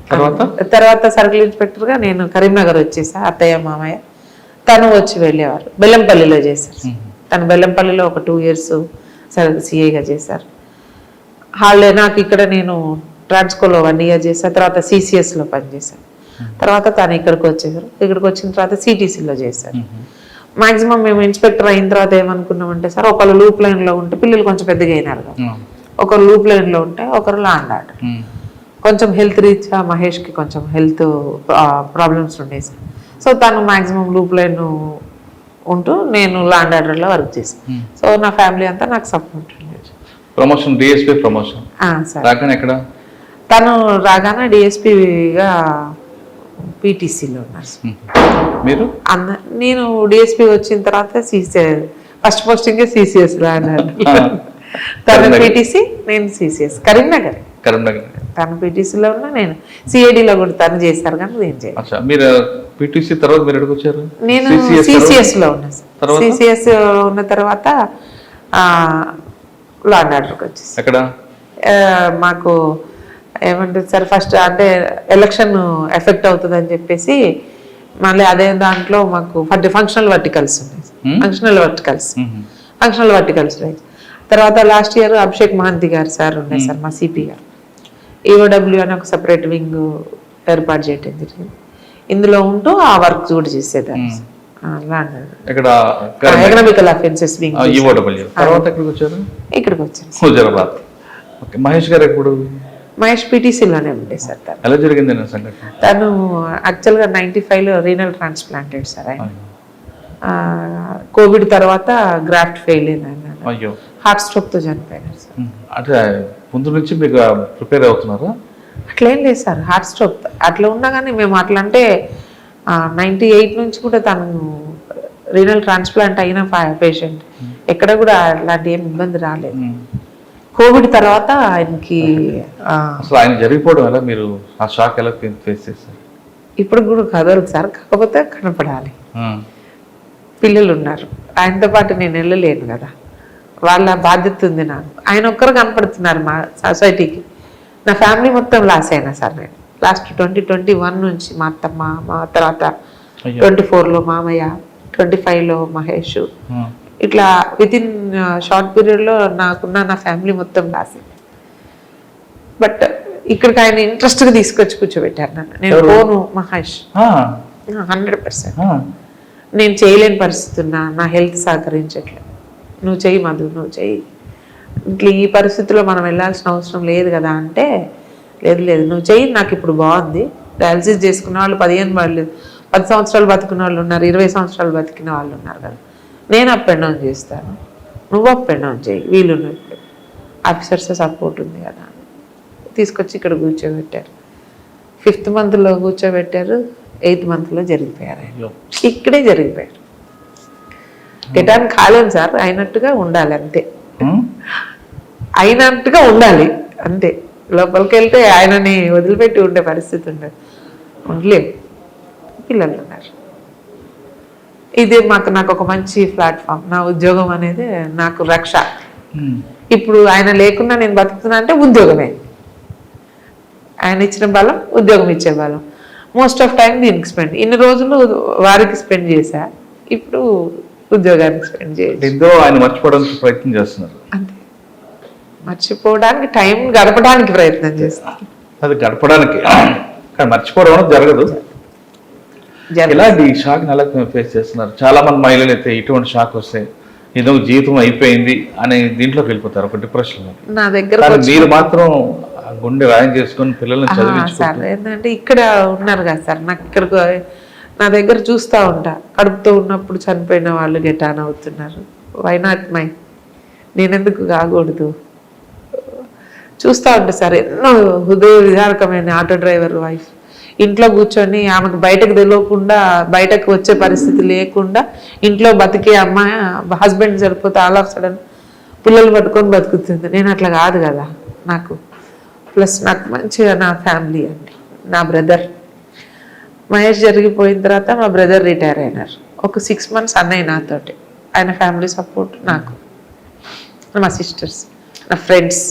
తర్వాత సర్కిల్ ఇన్స్పెక్టర్ గా నేను కరీంనగర్ వచ్చేసా, అత్తయ్య మామయ్య. తను వచ్చి వెళ్ళేవారు, బెల్లంపల్లిలో చేశారు. తను బెల్లంపల్లిలో ఒక 2 years సిఐగా చేశారు. హాలిడే నాకు ఇక్కడ నేను ట్రాన్స్కోలో 1 year చేశాను. తర్వాత సిసిఎస్లో పనిచేశాను. తర్వాత తను ఇక్కడికి వచ్చేసారు. ఇక్కడికి వచ్చిన తర్వాత సిటీసీలో చేశారు. మాక్సిమం మేము ఇన్స్పెక్టర్ అయిన తర్వాత ఏమనుకున్నామంటే సార్, ఒకళ్ళు లూప్ లైన్లో ఉంటే, పిల్లలు కొంచెం పెద్దగా అయినారు కదా, ఒకరు లూప్ లైన్లో ఉంటే ఒకరు లాండ్ ఆర్డర్. కొంచెం హెల్త్ రీత్యా మహేష్కి కొంచెం హెల్త్ ప్రాబ్లమ్స్ ఉండేది సార్. సో తను మాక్సిమం లూప్ లైన్ ఉంటూ నేను లాండ్ ఆర్డర్లో వర్క్ చేశాను. సో నా ఫ్యామిలీ అంతా నాకు సపోర్ట్ ఉండేది. ప్రమోషన్ డిఎస్పీ ప్రమోషన్ సార్ రాగానే ఎక్కడ? తను రాగానే డిఎస్పీగా పీటీసీలో ఉన్నారు సార్. మీరు? నేను డిఎస్పీ వచ్చిన తర్వాత ఫస్ట్ పోస్టింగే సిసిఎస్లో అన్నారు. తను పీటీసీ, నేను సిసిఎస్ కరీంనగర్. తను పీటీసీలో ఉన్నా, నేను సిఐడిలో కూడా తను చేశారు కానీ నేను చేయను. మీరు పీటీసీ తర్వాత మీరు ఎక్కడికి వచ్చారు? నేను సిసిఎస్లో ఉన్నా సార్. సిసిఎస్ ఉన్న తర్వాత లాండ్ ఆర్డర్కి వచ్చేసి. ఎక్కడ మాకు ఏమంటుంది సార్, ఫస్ట్ అంటే ఎలక్షన్ ఎఫెక్ట్ అవుతుంది అని చెప్పేసి మళ్ళీ అదే దాంట్లో మాకు ఫంక్షనల్ వర్టికల్స్ ఉన్నాయి. ఫంక్షనల్ వర్టికల్స్ తర్వాత లాస్ట్ ఇయర్ అభిషేక్ మహంతి గారు సార్ ఉన్నాయి సార్, మా సిపి గారు. ఈఓడబ్ల్యూ అని ఒక సపరేట్ వింగ్ ఏర్పాటు చేయడం జరిగింది. ఇందులో ఉంటూ ఆ వర్క్ కూడా చేసేదాన్ని. Economical offences wing. ఇక్కడికి వచ్చాను. హుజరాబాద్. మహేష్ గారు ఎప్పుడు? మహేష్ పీటీసీలోనే ఉండే సార్. ఎలా జరిగింది సంఘటన? తను యాక్చువల్గా 95లో రీనల్ ట్రాన్స్ప్లాంటెడ్ సార్. ఆయన కోవిడ్ తర్వాత గ్రాఫ్ట్ ఫెయిల్ అయింది, హార్ట్ స్ట్రోక్తో చనిపోయినారు సార్. అంటే ముందు నుంచి మీకు ప్రిపేర్ అవుతున్నారా? అట్లేం లేదు సార్, హార్ట్ స్ట్రోక్ అట్లా ఉన్నా కానీ మేము అట్లా అంటే 98 నుంచి కూడా తను రీనల్ ట్రాన్స్ప్లాంట్ అయిన పేషెంట్, ఎక్కడ కూడా అలాంటి ఏం ఇబ్బంది రాలేదు. కోవిడ్ తర్వాత ఆయనకి అసలు ఆయన జరిగిపోవడం ఎలా, మీరు ఆ షాక్ ఎలా ఫేస్ చేశారు? ఇప్పుడు కూడా కదలదు సార్, కాకపోతే కనపడాలి. పిల్లలు ఉన్నారు, ఆయనతో పాటు నేను వెళ్ళలేను కదా, వాళ్ళ బాధ్యత ఉంది నాకు. ఆయన ఒక్కరు కనపడుతున్నారు మా సొసైటీకి. నా ఫ్యామిలీ మొత్తం లాస్ అయినా సార్ నేను. లాస్ట్ 2021 నుంచి మా అత్తమ్మ, మా తర్వాత 24లో మామయ్య, 25లో మహేష్, ఇట్లా వితిన్ షార్ట్ పీరియడ్లో నా ఫ్యామిలీ మొత్తం లాస్ అయింది. బట్ ఇక్కడికి ఆయన ఇంట్రెస్ట్గా తీసుకొచ్చి కూర్చోబెట్టారు నన్ను. నేను పోను మహేష్, 100%. నేను చేయలేని పరిస్థితి ఉన్నా, నా హెల్త్ సహకరించట్లేదు, నువ్వు చెయ్యి మధు, నువ్వు చెయ్యి, ఇట్లా ఈ పరిస్థితిలో మనం వెళ్ళాల్సిన అవసరం లేదు కదా అంటే, లేదు నువ్వు చెయ్యి, నాకు ఇప్పుడు బాగుంది. డయాలసిస్ చేసుకున్న వాళ్ళు 10 సంవత్సరాలు బతుకున్న వాళ్ళు ఉన్నారు, 20 సంవత్సరాలు బతికిన వాళ్ళు ఉన్నారు కదా, నేను అప్ అండ్ డౌన్ చేస్తాను, నువ్వు అప్ అండ్ డౌన్ చేయి, వీళ్ళు ఆఫీసర్స్ సపోర్ట్ ఉంది కదా, తీసుకొచ్చి ఇక్కడ కూర్చోబెట్టారు. 5th మంత్లో కూర్చోబెట్టారు, 8th మంత్లో జరిగిపోయారు. ఇక్కడే జరిగిపోయారు. గెటానికి కాలేం సార్, అయినట్టుగా ఉండాలి అంతే, అయినట్టుగా ఉండాలి అంతే. లోపలికి వెళ్తే ఆయనని వదిలిపెట్టి ఉండే పరిస్థితి ఉండదు, ఉండలేము. పిల్లలు ఉన్నారు. ఇది నాకు ఒక మంచి ప్లాట్ఫామ్. నా ఉద్యోగం అనేది నాకు రక్ష. ఇప్పుడు ఆయన లేకుండా నేను బతుకుతున్నా అంటే ఉద్యోగమే. ఆయన ఇచ్చిన బలం, ఉద్యోగం ఇచ్చే బలం. మోస్ట్ ఆఫ్ టైం దీనికి స్పెండ్, ఇన్ని రోజులు వారికి స్పెండ్ చేశా, ఇప్పుడు ఉద్యోగానికి స్పెండ్ చేయాలి. ఎంతో ఆయన మర్చిపోవడానికి ప్రయత్నం చేస్తున్నారు. అంతే, మర్చిపోవడానికి, టైం గడపడానికి ప్రయత్నం చేస్తాను. అది గడపడానికి, కానీ మర్చిపోవడం అనేది జరగదు. ఇలాంటి షాక్ ఎలా ఫేస్ చేస్తున్నారు? చాలా మంది మహిళలు అయితే ఇటువంటి షాక్ వస్తే ఏదో జీవితం అయిపోయింది అనే దీంట్లోకి వెళ్ళిపోతారు, ఒక డిప్రెషన్. నా దగ్గర మీరు మాత్రం గుండె రాయం చేసుకొని పిల్లల్ని చదివించుకుంటారు. సార్ ఏంటంటే ఇక్కడ ఉన్నారు కదా సార్, నాకు ఇక్కడ నా దగ్గర చూస్తూ ఉంటా, కడుపుతో ఉన్నప్పుడు చనిపోయిన వాళ్ళు గెట్ ఆన్ అవుతున్నారు. వై నాట్ మై, నేనెందుకు కాకూడదు? చూస్తూ ఉంటా సార్. ఎన్నో హృదయ విదారకమైన ఆటో డ్రైవర్ వైఫ్ ఇంట్లో కూర్చొని ఆమెకు బయటకు తెలియకుండా, బయటకు వచ్చే పరిస్థితి లేకుండా ఇంట్లో బతికే అమ్మాయి, హస్బెండ్ సరిపోతే ఆల్ ఆఫ్ సడన్ పిల్లలు పట్టుకొని బతుకుతుంది. నేను అట్లా కాదు కదా. నాకు ప్లస్ నాకు మంచిగా నా ఫ్యామిలీ అండి. నా బ్రదర్ మహేష్ జరిగిపోయిన తర్వాత మా బ్రదర్ రిటైర్ అయినారు. ఒక 6 months అన్నయ్య నాతోటి, ఆయన ఫ్యామిలీ సపోర్ట్ నాకు, మా సిస్టర్స్, నా ఫ్రెండ్స్,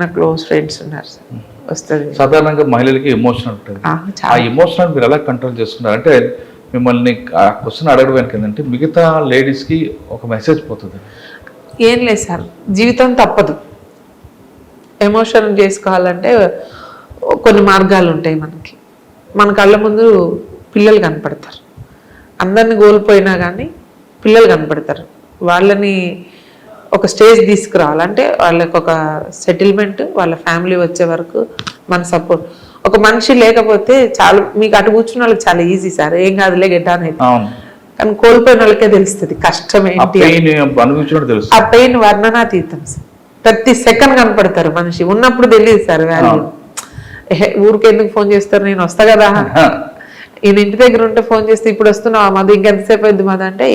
నా క్లోజ్ ఫ్రెండ్స్ ఉన్నారు సార్. వస్తుంది సాధారణంగా మహిళలకి ఎమోషన్ ఉంటుంది. ఆ ఎమోషన్ మీరు ఎలా కంట్రోల్ చేసుకున్నారు? అంటే మిమ్మల్ని ఆ క్వశ్చన్ అడగడానికి ఏంటంటే మిగతా లేడీస్కి ఒక మెసేజ్ పోతుంది. ఏం లేదు సార్, జీవితం తప్పదు. ఎమోషన్ చేసుకోవాలంటే కొన్ని మార్గాలు ఉంటాయి మనకి. మన కళ్ళ ముందు పిల్లలు కనపడతారు. అందరిని కోల్పోయినా కానీ పిల్లలు కనపడతారు. వాళ్ళని ఒక స్టేజ్ తీసుకురావాలంటే వాళ్ళకి ఒక సెటిల్మెంట్, వాళ్ళ ఫ్యామిలీ వచ్చే వరకు మన సపోర్ట్. ఒక మనిషి లేకపోతే చాలా, మీకు అటు కూర్చున్న వాళ్ళకి చాలా ఈజీ సార్, ఏం కాదులే గెటాన్ అయితే. కానీ కోల్పోయిన వాళ్ళకే తెలుస్తుంది కష్టం ఏంటి, ఆ పెయిన్ వర్ణనాతీతం సార్. ప్రతి సెకండ్ కనపడతారు మనిషి, ఉన్నప్పుడు తెలియదు సార్ వాల్యూ. ఊరికి ఎందుకు ఫోన్ చేస్తారు, నేను వస్తా కదా. ఈయన ఇంటి దగ్గర ఉంటే ఫోన్ చేస్తే ఇప్పుడు వస్తున్నావా మధు, ఇంకెంతసేపు అయింది మధు అంటే,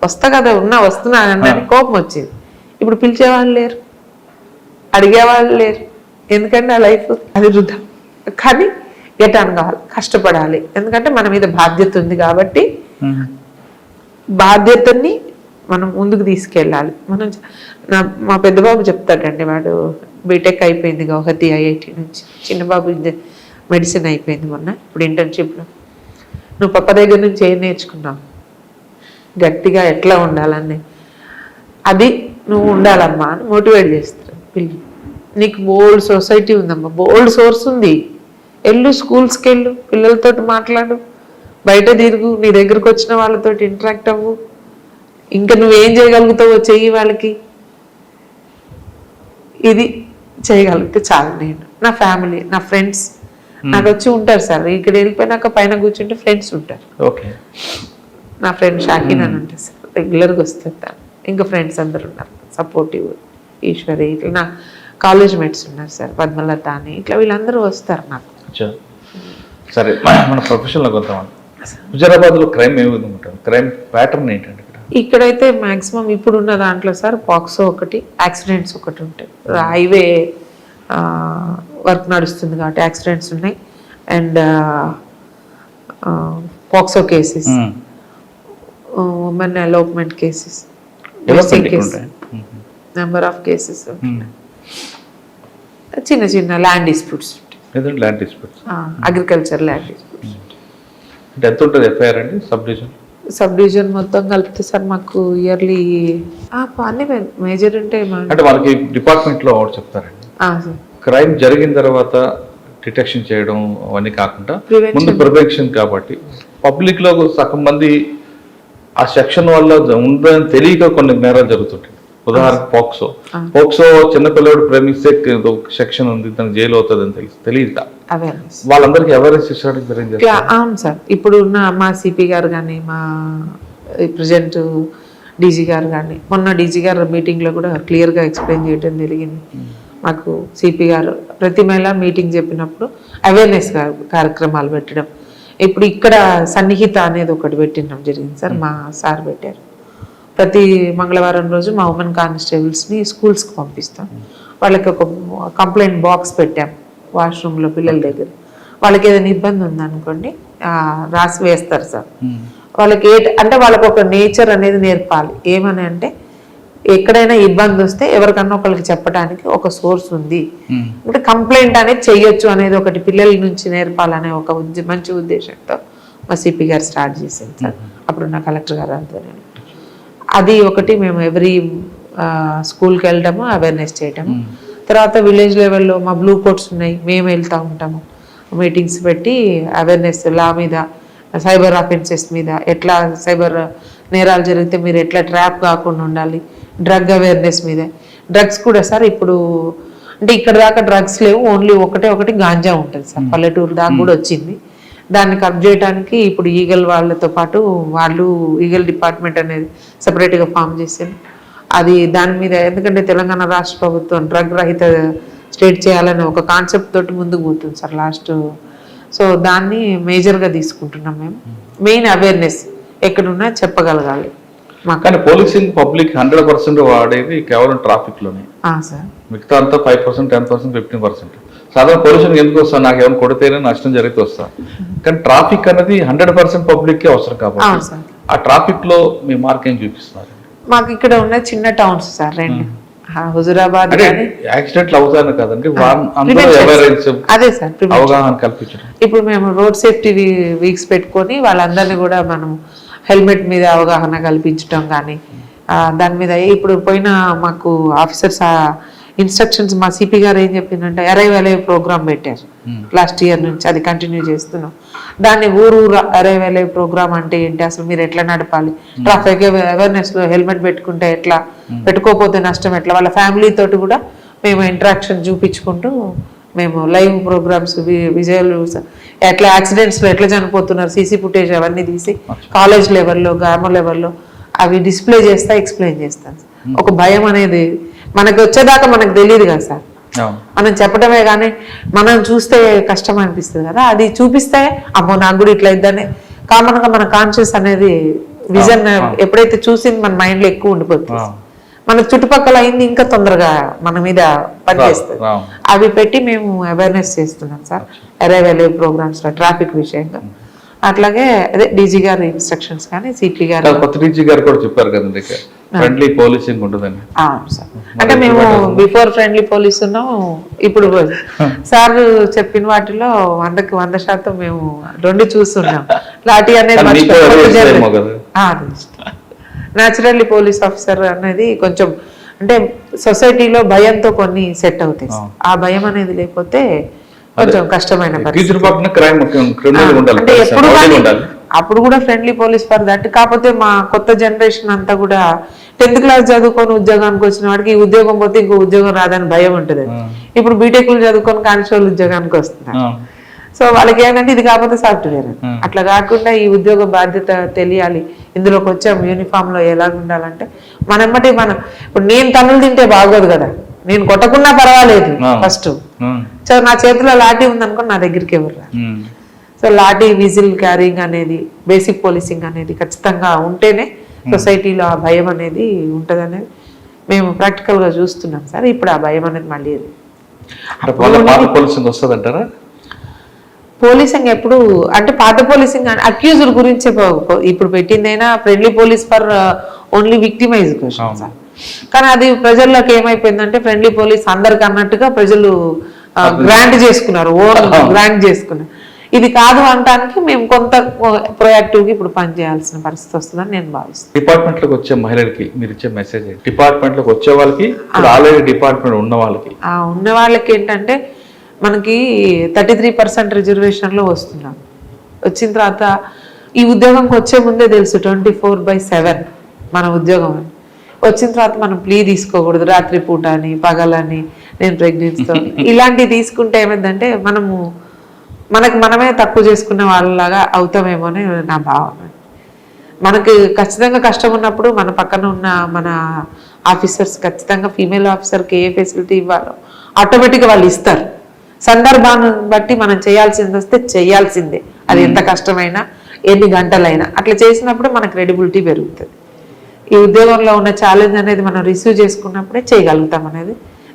వస్తా కదా, వస్తున్నా అని కోపం వచ్చింది. ఇప్పుడు పిలిచేవాళ్ళు లేరు, అడిగేవాళ్ళు లేరు. ఎందుకంటే ఆ లైఫ్ అది వృధా. కానీ గెటాన్ కావాలి, కష్టపడాలి. ఎందుకంటే మన మీద బాధ్యత ఉంది కాబట్టి బాధ్యతని మనం ముందుకు తీసుకెళ్ళాలి. మా పెద్ద బాబు చెప్తాడండి, వాడు బీటెక్ అయిపోయింది గౌహతి ఐఐటి నుంచి. చిన్న బాబు మెడిసిన్ అయిపోయింది మొన్న, ఇప్పుడు ఇంటర్న్షిప్లో. నువ్వు పక్క దగ్గర నుంచి ఏం నేర్చుకున్నావు, గట్టిగా ఎట్లా ఉండాలని, అది నువ్వు ఉండాలమ్మా అని మోటివేట్ చేస్తారు పిల్లలు. నీకు బోల్డ్ సొసైటీ ఉందమ్మా, బోల్డ్ సోర్స్ ఉంది, వెళ్ళు స్కూల్స్కి వెళ్ళు, పిల్లలతో మాట్లాడు, బయట తిరుగు, నీ దగ్గరకు వచ్చిన వాళ్ళతో ఇంటరాక్ట్ అవ్వు, ఇంకా నువ్వేం చేయగలుగుతావో చెయ్యి వాళ్ళకి. ఇది చేయగలిగితే చాలు. నేను, నా ఫ్యామిలీ, నా ఫ్రెండ్స్ నాకు వచ్చి ఉంటారు సార్. ఇక్కడ వెళ్ళిపోయినాక పైన కూర్చుంటే ఫ్రెండ్స్ ఉంటారు. నా ఫ్రెండ్ షాకిన్ అని ఉంటుంది సార్, రెగ్యులర్గా వస్తుంటాను. ఇంకా ఫ్రెండ్స్ అందరు ఉన్నారు సపోర్టివ్, ఈశ్వరి, ఇట్లా నా కాలేజ్ మేట్స్ ఉన్నారు సార్, పద్మలత అని, ఇట్లా వీళ్ళందరూ వస్తారు నాకు. సరే, మన ప్రొఫెషన్లోకి వద్దాం. హుజరాబాద్లో క్రైమ్ ఏ విధంగా ఉంటుంది, క్రైమ్ ప్యాటర్న్ ఏంటంటే? ఇక్కడైతే మ్యాక్సిమం ఇప్పుడున్న దాంట్లో సార్ పాక్సో ఒకటి, యాక్సిడెంట్స్ ఒకటి ఉంటాయి. హైవే వర్క్ నడుస్తుంది కాబట్టి యాక్సిడెంట్స్ ఉన్నాయి, and POCSO cases, women elopement cases, number of cases, చిన్న చిన్న land disputes, agriculture land disputes. ఎంత ఉంటుంది ఎఫ్ఐఆర్ అండి? సబ్ డివిజన్ మొత్తం కలిపితే సార్ మాకు ఇయర్లీ అన్ని మేజర్ ఉంటాయి. అంటే వాళ్ళకి డిపార్ట్మెంట్లో చెప్తారండి, క్రైమ్ జరిగిన తర్వాత డిటెక్షన్ చేయడం అవన్నీ కాకుండా ముందు ప్రివెన్షన్. కాబట్టి పబ్లిక్ లో సగం మంది ఆ సెక్షన్ వల్ల ఉందని తెలియక కొన్ని నేరాలు జరుగుతుంటాయి. ఉదాహరణకు పోక్సో చిన్నపిల్లడు ప్రేమిస్తే సెక్షన్ ఉంది, తనకు జైలు అవుతుంది అని తెలియదు. వాళ్ళందరికీ అవేర్నెస్ ఇచ్చడానికి. అవును సార్, ఇప్పుడు ఉన్న మా సిపి గారు కానీ, మా ప్రజెంట్ డీజీ గారు కానీ, మొన్న డీజీ గారు మీటింగ్లో కూడా క్లియర్గా ఎక్స్ప్లెయిన్ చేయడం జరిగింది. మాకు సిపి గారు ప్రతి మహిళ మీటింగ్ చెప్పినప్పుడు అవేర్నెస్ కార్యక్రమాలు పెట్టడం. ఇప్పుడు ఇక్కడ సన్నిహిత అనేది ఒకటి పెట్టించడం జరిగింది సార్, మా సార్ పెట్టారు. ప్రతి మంగళవారం రోజు మా ఉమెన్ కానిస్టేబుల్స్ని స్కూల్స్కి పంపిస్తాం. వాళ్ళకి ఒక కంప్లైంట్ బాక్స్ పెట్టాం వాష్రూమ్లో పిల్లల దగ్గర. వాళ్ళకి ఏదైనా ఇబ్బంది ఉందనుకోండి రాసి వేస్తారు సార్. వాళ్ళకి అంటే వాళ్ళకి ఒక నేచర్ అనేది నేర్పాలి. ఏమని అంటే ఎక్కడైనా ఇబ్బంది వస్తే ఎవరికన్నా ఒకరికి చెప్పడానికి ఒక సోర్స్ ఉంది, అంటే కంప్లైంట్ అనేది చెయ్యొచ్చు అనేది ఒకటి పిల్లల నుంచి నేర్పాలనే ఒక మంచి ఉద్దేశంతో మా సిపి గారు స్టార్ట్ చేశారు సార్. అప్పుడున్న కలెక్టర్ గారు ఆధ్వర్యంలో అది ఒకటి. మేము ఎవ్రీ స్కూల్కి వెళ్ళటము, అవేర్నెస్ చేయటము. తర్వాత విలేజ్ లెవెల్లో మా బ్లూ కోట్స్ ఉన్నాయి, మేము వెళ్తూ ఉంటాము మీటింగ్స్ పెట్టి అవేర్నెస్ లా మీద, సైబర్ అఫెన్సెస్ మీద, ఎట్లా సైబర్ నేరాలు జరిగితే మీరు ఎట్లా ట్రాప్ కాకుండా ఉండాలి, డ్రగ్ అవేర్నెస్ మీద. డ్రగ్స్ కూడా సార్ ఇప్పుడు అంటే ఇక్కడ దాకా డ్రగ్స్ లేవు, ఓన్లీ ఒకటి గాంజా ఉంటుంది సార్. పల్లెటూరు దాకా కూడా వచ్చింది. దాన్ని కట్ చేయడానికి ఇప్పుడు ఈగల్ వాళ్ళతో పాటు వాళ్ళు ఈగల్ డిపార్ట్మెంట్ అనేది సపరేట్గా ఫామ్ చేసింది. అది దాని మీద ఎందుకంటే తెలంగాణ రాష్ట్ర ప్రభుత్వం డ్రగ్ రహిత స్టేట్ చేయాలనే ఒక కాన్సెప్ట్ తోటి ముందుకు పోతుంది సార్ లాస్ట్. సో దాన్ని మేజర్గా తీసుకుంటున్నాం మేము. మెయిన్ అవేర్నెస్ ఎక్కడున్నా చెప్పగలగాలి. కానీ పోలీసింగ్ పబ్లిక్ 100% వాడేది కేవలం ట్రాఫిక్లోనే సార్. మిగతా అంతా 5%, 10%, 15%. సాధారణ పోలీసులు ఎందుకు వస్తా, నాకు ఏమైనా కొడితేనే నష్టం జరిగితే వస్తా. కానీ ట్రాఫిక్ అనేది 100% పబ్లిక్కి అవసరం కాబట్టి ఆ ట్రాఫిక్ లో మీ మార్క్ ఏం చూపిస్తున్నారు? మాకు ఇక్కడ ఉన్న చిన్న టౌన్స్ సార్, రెండు హుజురాబాద్ యాక్సిడెంట్లు అవుతాను కదండి, అదే సార్ అవగాహన కల్పించడం. ఇప్పుడు మేము రోడ్ సేఫ్టీ వీక్స్ పెట్టుకొని వాళ్ళందరినీ కూడా మనం హెల్మెట్ మీద అవగాహన కల్పించడం కానీ దాని మీద. ఇప్పుడు పోయిన మాకు ఆఫీసర్స్ ఇన్స్ట్రక్షన్స్ మా సిపి గారు ఏం చెప్పిందంటే అరైవ్ ప్రోగ్రామ్ పెట్టారు లాస్ట్ ఇయర్ నుంచి, అది కంటిన్యూ చేస్తున్నాం. దాన్ని ఊరు అరైవ్ ప్రోగ్రామ్ అంటే ఏంటి, అసలు మీరు ఎట్లా నడపాలి, ట్రాఫిక్ అవేర్నెస్ లో హెల్మెట్ పెట్టుకుంటే ఎట్లా, పెట్టుకోకపోతే నష్టం ఎట్లా, వాళ్ళ ఫ్యామిలీ తోటి కూడా మేము ఇంటరాక్షన్ చూపించుకుంటూ మేము లైవ్ ప్రోగ్రామ్స్, విజయాలు, ఎట్లా యాక్సిడెంట్స్లో ఎట్లా చనిపోతున్నారు, సీసీ ఫుటేజ్ అవన్నీ తీసి కాలేజ్ లెవెల్లో, గ్రామ లెవెల్లో అవి డిస్ప్లే చేస్తా, ఎక్స్ప్లెయిన్ చేస్తాను. ఒక భయం అనేది మనకు వచ్చేదాకా మనకు తెలియదు కదా సార్, మనం చెప్పడమే కానీ మనం చూస్తే కష్టం అనిపిస్తుంది కదా, అది చూపిస్తే అమ్మో నాకు కూడా ఇట్లా ఇద్దని కామన్గా మన కాన్షియస్ అనేది విజన్ ఎప్పుడైతే చూసింది మన మైండ్లో ఎక్కువ ఉండిపోతుంది. మన చుట్టుపక్కల అయింది ఇంకా తొందరగా మన మీద పనిచేస్తుంది. అవి పెట్టి మేము అవేర్నెస్ చేస్తున్నాం సార్ అరైవ్ ప్రోగ్రామ్స్ లో ట్రాఫిక్ విషయంగా. అట్లాగే అదే డీజీ గారి ఇన్స్ట్రక్షన్స్ కానీ సిపి గారు, కొత్త డీజీ గారు కూడా చెప్పారు కదండి ఫ్రెండ్లీ పోలీసింగ్ ఉంటుందని. సార్ అంటే మేము బిఫోర్ ఫ్రెండ్లీ పోలీస్ ఉన్నాం, ఇప్పుడు సార్ చెప్పిన వాటిలో 100% మేము రెండు చూస్తున్నాం. లాఠీ అనేది న్యాచురల్లీ పోలీస్ ఆఫీసర్ అనేది కొంచెం అంటే సొసైటీలో భయంతో కొన్ని సెట్ అవుతాయి. ఆ భయం అనేది లేకపోతే కొంచెం కష్టమైన అంటే ఎప్పుడు అప్పుడు కూడా ఫ్రెండ్లీ పోలీస్ ఫర్ దట్. కాకపోతే మా కొత్త జనరేషన్ అంతా కూడా 10th క్లాస్ చదువుకొని ఉద్యోగానికి వచ్చిన వాడికి ఈ ఉద్యోగం పోతే ఇంకో ఉద్యోగం రాదని భయం ఉంటుంది. ఇప్పుడు బీటెక్లు చదువుకొని కానిస్టేబుల్ ఉద్యోగానికి వస్తున్నారు. సో వాళ్ళకి ఏంటంటే ఇది కాకపోతే సాఫ్ట్వేర్, అట్లా కాకుండా ఈ ఉద్యోగ బాధ్యత తెలియాలి, ఇందులోకి వచ్చాం యూనిఫామ్ లో ఎలా ఉండాలంటే మనమ్మటి మనం ఇప్పుడు నేను తన్నులు తింటే బాగోదు కదా, నేను కొట్టకున్నా పర్వాలేదు ఫస్ట్. సో నా చేతిలో లాఠీ ఉందనుకో నా దగ్గరికి ఎవరు రారు. సో లాఠీ విజిల్ క్యారింగ్ అనేది బేసిక్ పోలీసింగ్ అనేది ఖచ్చితంగా ఉంటేనే సొసైటీలో ఆ భయం అనేది ఉంటుంది అనేది మేము ప్రాక్టికల్ గా చూస్తున్నాం సార్. ఇప్పుడు ఆ భయం అనేది మళ్ళీ వస్తుందంటారా? పోలీసింగ్ ఎప్పుడు అంటే పాత పోలీసింగ్ అక్యూజ్డ్ గురించే ఇప్పుడు పెట్టిందైనా friendly police for only victimise question. కానీ అది ప్రజల్లోకి ఏమైపోయిందంటే ఫ్రెండ్లీ పోలీస్ అందరికి అన్నట్టుగా ప్రజలు గ్రాంట్ చేసుకున్నారు, ఓన్ గ్రాంట్ చేసుకున్నారు. ఇది కాదు అనడానికి మేము కొంత ప్రొయాక్టివ్గా ఇప్పుడు పనిచేయాల్సిన పరిస్థితి వస్తుందని నేను భావిస్తాను. డిపార్ట్మెంట్ లోకి వచ్చే మహిళలకి మీరు ఇచ్చే మెసేజ్, డిపార్ట్మెంట్ లోకి వచ్చే వాళ్ళకి, ఆల్రెడీ డిపార్ట్మెంట్ ఉన్న వాళ్ళకి ఏంటంటే మనకి 33% రిజర్వేషన్లో వస్తున్నాం. వచ్చిన తర్వాత ఈ ఉద్యోగంకి వచ్చే ముందే తెలుసు 24/7 మన ఉద్యోగం అని. వచ్చిన తర్వాత మనం ప్లీ తీసుకోకూడదు, రాత్రిపూట అని, పగలని, నేను ప్రెగ్నెన్సీతో ఇలాంటివి తీసుకుంటే ఏమైందంటే మనమే తక్కువ చేసుకునే వాళ్ళలాగా అవుతామేమోనే నా భావన. మనకి ఖచ్చితంగా కష్టం ఉన్నప్పుడు మన పక్కన ఉన్న మన ఆఫీసర్స్ ఖచ్చితంగా ఫీమేల్ ఆఫీసర్కి ఏ ఫెసిలిటీ ఇవ్వాలో ఆటోమేటిక్గా వాళ్ళు ఇస్తారు. సందర్భాన్ని బట్టి మనం చేయాల్సింది వస్తే చేయాల్సిందే, అది ఎంత కష్టమైనా ఎన్ని గంటలైనా. అట్లా చేసినప్పుడు మన క్రెడిబిలిటీ పెరుగుతుంది. ఈ ఉద్యోగంలో ఉన్న ఛాలెంజ్ అనేది మనం రిసీవ్ చేసుకున్నప్పుడే చేయగలుగుతాం అనేది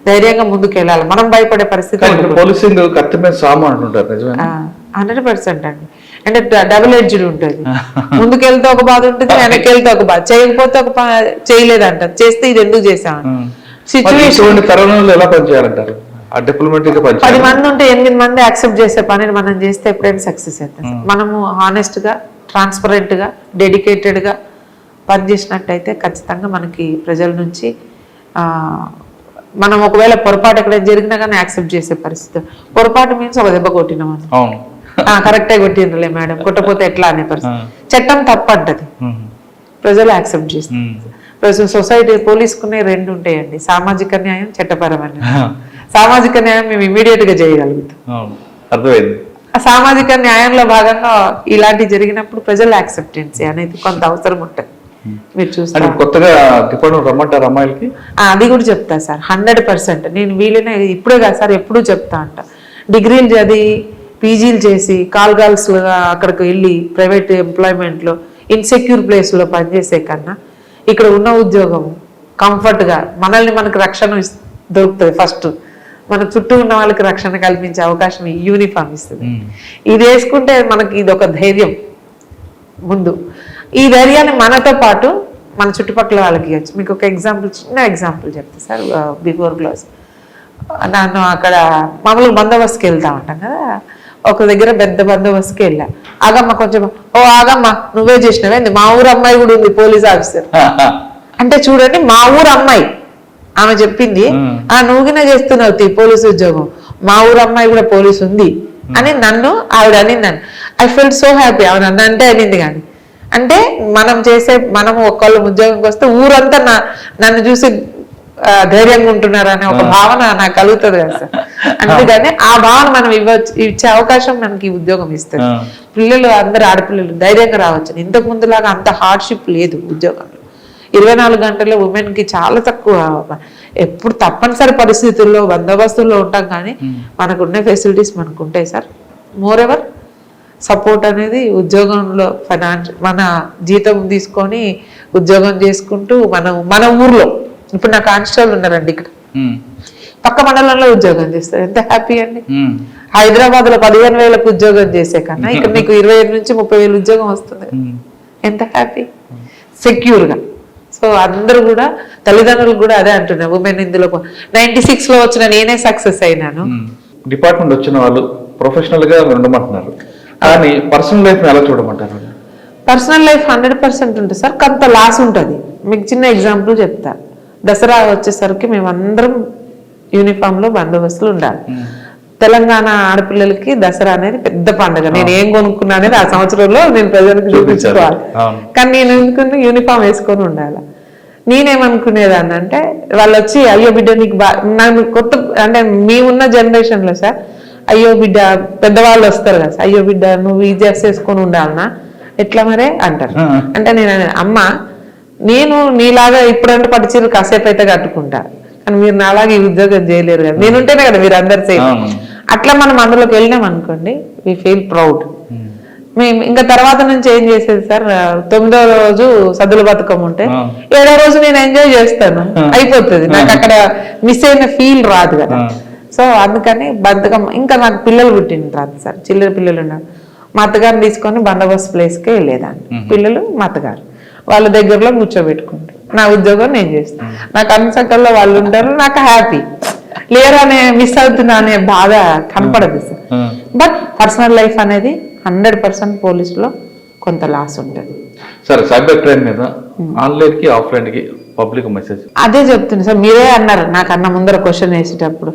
ధైర్యంగా ముందుకు వెళ్ళాలి. మనం భయపడే పరిస్థితి పోలీసింగ్ కత్తి మీద సాము అంటుంటారు, నిజమే? 100% అండి. అంటే డబుల్ ఎడ్జ్డ్ ఉంటుంది. ముందుకెళ్తే ఒక బాధ ఉంటుంది, వెనక్కి వెళ్తే ఒక బాధ. చేయకపోతే ఒక చేయలేదంటారు, చేస్తే ఇది ఎందుకు చేసామని సిచ్యువేషన్. తరుణంలో ఎలా పనిచేయాలంటారు? 10 మంది ఉంటే 8 మంది యాక్సెప్ట్ చేసే పనిని మనం చేస్తే ఎప్పుడైనా సక్సెస్ అవుతుంది. మనము హానెస్ట్ గా, ట్రాన్స్పరెంట్ గా, డెడికేటెడ్ గా పనిచేసినట్టయితే ఖచ్చితంగా మనకి ప్రజల నుంచి మనం ఒకవేళ పొరపాటు ఎక్కడ జరిగినా కానీ యాక్సెప్ట్ చేసే పరిస్థితి. పొరపాటు మీన్స్ ఒక దెబ్బ కొట్టినామని, కరెక్టే కొట్టిండ్రులే మేడం, కొట్టపోతే ఎట్లా అనే పరిస్థితి. చట్టం తప్పంటది, ప్రజలు యాక్సెప్ట్ చేస్తారు. సొసైటీ పోలీసుకునే 2 ఉంటాయండి, సామాజిక న్యాయం, చట్టపరమైన న్యాయం. సామాజిక న్యాయం మేము ఇమీడియట్ గా చేయగలుగుతాం. అర్థమైంది. ఆ సామాజిక న్యాయంలో భాగంగా ఇలాంటి జరిగినప్పుడు ప్రజల యాక్సెప్టెన్సీ అనేది కొంత అవసరం ఉంటుంది. మీరు చూస్తారు కొత్తగా డిపార్ట్మెంట్ రమ్మంటారు అమ్మాయిలకి, అది కూడా చెప్తా సార్. 100% నేను వీళ్ళనే ఇప్పుడే కాదు సార్, ఎప్పుడూ చెప్తా అంట. డిగ్రీలు చదివి పీజీలు చేసి కాల్గాల్స్గా అక్కడికి వెళ్ళి ప్రైవేట్ ఎంప్లాయ్మెంట్లో ఇన్సెక్యూర్ ప్లేస్లో పనిచేసే కన్నా ఇక్కడ ఉన్న ఉద్యోగం కంఫర్ట్గా మనకు రక్షణ దొరుకుతుంది. ఫస్ట్ మన చుట్టూ ఉన్న వాళ్ళకి రక్షణ కల్పించే అవకాశం ఈ యూనిఫామ్ ఇస్తుంది. ఇది వేసుకుంటే మనకి ఇది ఒక ధైర్యం. ముందు ఈ ధైర్యాన్ని మనతో పాటు మన చుట్టుపక్కల వాళ్ళకి ఇవ్వచ్చు. మీకు ఒక చిన్న ఎగ్జాంపుల్ చెప్తా సార్. బిఫోర్ క్లోజ్ నన్ను అక్కడ మామూలుగా బందోబస్తుకి వెళ్తా ఉంటాం కదా, ఒక దగ్గర పెద్ద బందోబస్తుకి వెళ్ళా. ఆగమ్మ కొంచెం, ఆగమ్మ నువ్వే చేసినవే, మా ఊరు అమ్మాయి కూడా ఉంది పోలీస్ ఆఫీసర్ అంటే చూడండి, మా ఊరు అమ్మాయి ఆమె చెప్పింది, నువ్వుగినే చేస్తున్నావు పోలీసు ఉద్యోగం, మా ఊరు అమ్మాయి కూడా పోలీసు ఉంది అని ఆవిడ అనిందని. I felt so happy. ఆవిడ అంటే అనింది కానీ, అంటే మనము ఒక్కళ్ళు ఉద్యోగంకి వస్తే ఊరంతా నన్ను చూసి ధైర్యంగా ఉంటున్నారు అనే ఒక భావన నాకు కలుగుతుంది కదా సార్. అందుకని ఆ భావన మనం ఇచ్చే అవకాశం మనకి ఉద్యోగం ఇస్తుంది. పిల్లలు అందరు ఆడపిల్లలు ధైర్యంగా రావచ్చు. ఇంతకు ముందులాగా అంత హార్డ్షిప్ లేదు ఉద్యోగంలో. 24 గంటల్లో ఉమెన్కి చాలా తక్కువ. ఎప్పుడు తప్పనిసరి పరిస్థితుల్లో బందోబస్తుల్లో ఉంటాం కానీ మనకున్న ఫెసిలిటీస్ మనకు ఉంటాయి సార్. మోర్ ఎవర్ సపోర్ట్ అనేది ఉద్యోగంలో మన జీతం తీసుకొని ఉద్యోగం చేసుకుంటూ మన ఊర్లో ఇప్పుడు నా కానిస్టేబుల్ ఉన్నారండి, ఇక్కడ పక్క మండలంలో ఉద్యోగం చేస్తారు. ఎంత హ్యాపీ అండి. హైదరాబాద్ లో 15,000కు ఉద్యోగం చేసే కన్నా ఇక్కడ మీకు 25,000 నుంచి 30,000 ఉద్యోగం వస్తుంది. ఎంత హ్యాపీ, సెక్యూర్ గా. సో అందరూ కూడా తల్లిదండ్రులు కూడా అదే అంటున్నారు, ఉమెన్ ఇందులో 96 లో వచ్చిన నేనే సక్సెస్ అయినాను. డిపార్ట్మెంట్ వచ్చిన వాళ్ళు ప్రొఫెషనల్ గా ఉండమంటున్నారు, కానీ పర్సనల్ లైఫ్ ఎలా చూడమంటారు? పర్సనల్ లైఫ్ 100% ఉంటుంది సార్, కొంత లాస్ ఉంటుంది. మీకు చిన్న ఎగ్జాంపుల్ చెప్తా. దసరా వచ్చేసరికి మేమందరం యూనిఫామ్ లో బందోబస్తులు ఉండాలి. తెలంగాణ ఆడపిల్లలకి దసరా అనేది పెద్ద పండుగ. నేను ఏం కొనుక్కున్నా అనేది ఆ సంవత్సరంలో నేను ప్రజలకు చూపించుకోవాలి. కానీ నేను ఎందుకున్నా యూనిఫామ్ వేసుకొని ఉండాలి. నేనేమనుకునేదాన్ని అంటే వాళ్ళు వచ్చి అయ్యో బిడ్డ నీకు నన్ను కొత్త అంటే మేమున్న జనరేషన్ లో సార్, అయ్యో బిడ్డ పెద్దవాళ్ళు వస్తారు కదా, అయ్యో బిడ్డ నువ్వు ఈ డ్రెస్ వేసుకొని ఉండాలనా ఎట్లా మరే అంటారు. అంటే అమ్మ నేను నీలాగా ఇప్పుడంటే పట్టుచీరలు కాసేపు అయితే కట్టుకుంటా, కానీ మీరు నాలాగా ఈ ఉద్యోగం చేయలేరు కదా, నేనుంటేనే కదా మీరు అందరు చేయరు. అట్లా మనం అందులోకి వెళ్ళినాం అనుకోండి, వి ఫీల్ ప్రౌడ్. మేము ఇంకా తర్వాత నుంచి ఏం చేసేది సార్, 9వ రోజు సద్దుల బతుకమ్మ ఉంటే 7వ రోజు నేను ఎంజాయ్ చేస్తాను, అయిపోతుంది. నాకు అక్కడ మిస్ అయిన ఫీల్ రాదు కదా. సో అందుకని బతుకమ్మ ఇంకా నాకు పిల్లలు పుట్టిన రాదు సార్, చిల్లర పిల్లలు ఉన్నారు. మా అత్తగారిని తీసుకొని బందోబస్తు ప్లేస్కే వెళ్ళేదాన్ని. పిల్లలు మా అత్తగారు వాళ్ళ దగ్గరలో కూర్చోబెట్టుకుంటారు. నా ఉద్యోగం నేను చేస్తాను, నాకు అన్ని సకల్లో వాళ్ళు ఉంటారు, నాకు హ్యాపీ. లేరు అనే మిస్ అవుతున్నా అనే బాధ కనపడదు సార్. బట్ పర్సనల్ లైఫ్ అనేది 100% పోలీసులో కొంత లాస్ ఉంటుంది. సరే, సైబర్ క్రైమ్ మీద ఆన్లైన్ కి ఆఫ్లైన్ కి పబ్లిక్ మెసేజ్ అదే చెప్తుంది సార్. మీరే అన్నారు నాకన్నా ముందర క్వశ్చన్ వేసేటప్పుడు,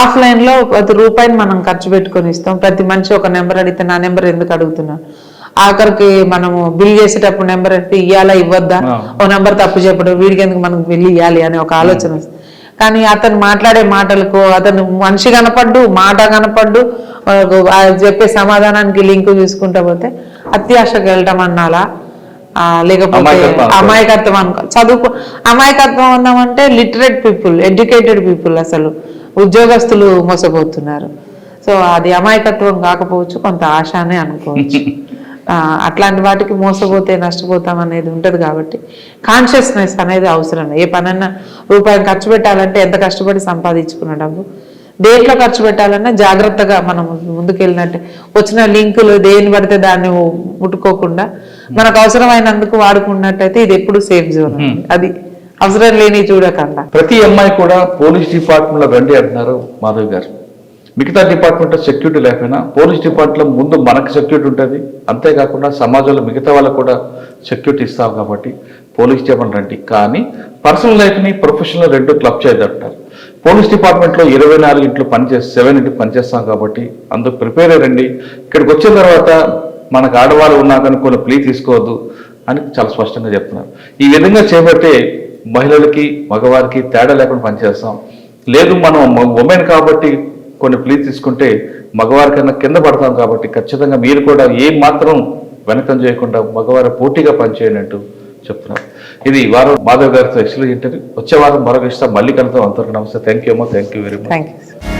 ఆఫ్లైన్ లో ₹1 మనం ఖర్చు పెట్టుకొని ఇస్తాం. ప్రతి మనిషి ఒక నెంబర్ అడిగితే నా నెంబర్ ఎందుకు అడుగుతున్నా, ఆఖరికి మనము బిల్ చేసేటప్పుడు నెంబర్ అంటే ఇవ్వాలా ఇవ్వద్దా, ఓ నెంబర్ తప్పు చెప్పడం, వీడికి ఎందుకు మనకు బిల్లు ఇవ్వాలి అనే ఒక ఆలోచన వస్తుంది. కానీ అతను మాట్లాడే మాటలకు అతను మనిషి కనపడ్డు, మాట కనపడ్డు, చెప్పే సమాధానానికి లింక్ చూసుకుంటా పోతే అత్యాశకు వెళ్ళటం అన్నాలా, లేకపోతే అమాయకత్వం అనుకో, అమాయకత్వం అన్నామంటే లిటరేట్ పీపుల్, ఎడ్యుకేటెడ్ పీపుల్ అసలు ఉద్యోగస్తులు మోసపోతున్నారు. సో అది అమాయకత్వం కాకపోవచ్చు, కొంత ఆశ అనే అనుకోవచ్చు. అట్లాంటి వాటికి మోసపోతే నష్టపోతాం అనేది ఉంటుంది కాబట్టి కాన్షియస్నెస్ అనేది అవసరం. ఏ పనన్నా రూపాయి ఖర్చు పెట్టాలంటే ఎంత కష్టపడి సంపాదించుకున్న డబ్బు దేంట్లో ఖర్చు పెట్టాలన్నా జాగ్రత్తగా మనం ముందుకెళ్ళినట్టే, వచ్చిన లింకులు దేని పడితే దాన్ని ముట్టుకోకుండా మనకు అవసరమైనందుకు వాడుకున్నట్టయితే ఇది ఎప్పుడు సేఫ్ జోన్. అది అవసరం లేని చూడకుండా. ప్రతి అమ్మాయి కూడా పోలీస్ డిపార్ట్మెంట్ లో రండి అంటున్నారు మాధవి గారు. మిగతా డిపార్ట్మెంట్లో సెక్యూరిటీ లేకపోయినా పోలీస్ డిపార్ట్మెంట్లో ముందు మనకు సెక్యూరిటీ ఉంటుంది, అంతేకాకుండా సమాజంలో మిగతా వాళ్ళకు కూడా సెక్యూరిటీ ఇస్తాం కాబట్టి పోలీస్ డిపార్ట్మెంట్ రండి. కానీ పర్సనల్ లైఫ్ని ప్రొఫెషనల్ రెండు క్లబ్ చేయదంటారు. పోలీస్ డిపార్ట్మెంట్లో 24 ఇంట్లో పనిచేసి 7 ఇంటికి పనిచేస్తాం కాబట్టి అందుకు ప్రిపేర్ అయ్యండి. ఇక్కడికి వచ్చిన తర్వాత మనకు ఆడవాళ్ళు ఉన్నా కానీ కొన్ని ప్లీ తీసుకోవద్దు అని చాలా స్పష్టంగా చెప్తున్నారు. ఈ విధంగా చేపట్టే మహిళలకి మగవారికి తేడా లేకుండా పనిచేస్తాం. లేదు మనం ఉమెన్ కాబట్టి కొన్ని ప్లీజ్ తీసుకుంటే మగవారి కన్నా కింద పడతాం కాబట్టి ఖచ్చితంగా మీరు కూడా ఏం మాత్రం వెనకం చేయకుండా మగవారి పోటీగా పనిచేయండి అంటూ చెప్తున్నారు. ఇది వారం మాధవ్ గారితో ఎక్స్క్లూజివ్ ఇంటర్వ్యూ. వచ్చే వారం మరొక ఇష్టం మళ్ళీ కలుద్దాం. అంతవరకు నమస్తే. థ్యాంక్ యూ అమ్మా. Thank you very much. Thank you.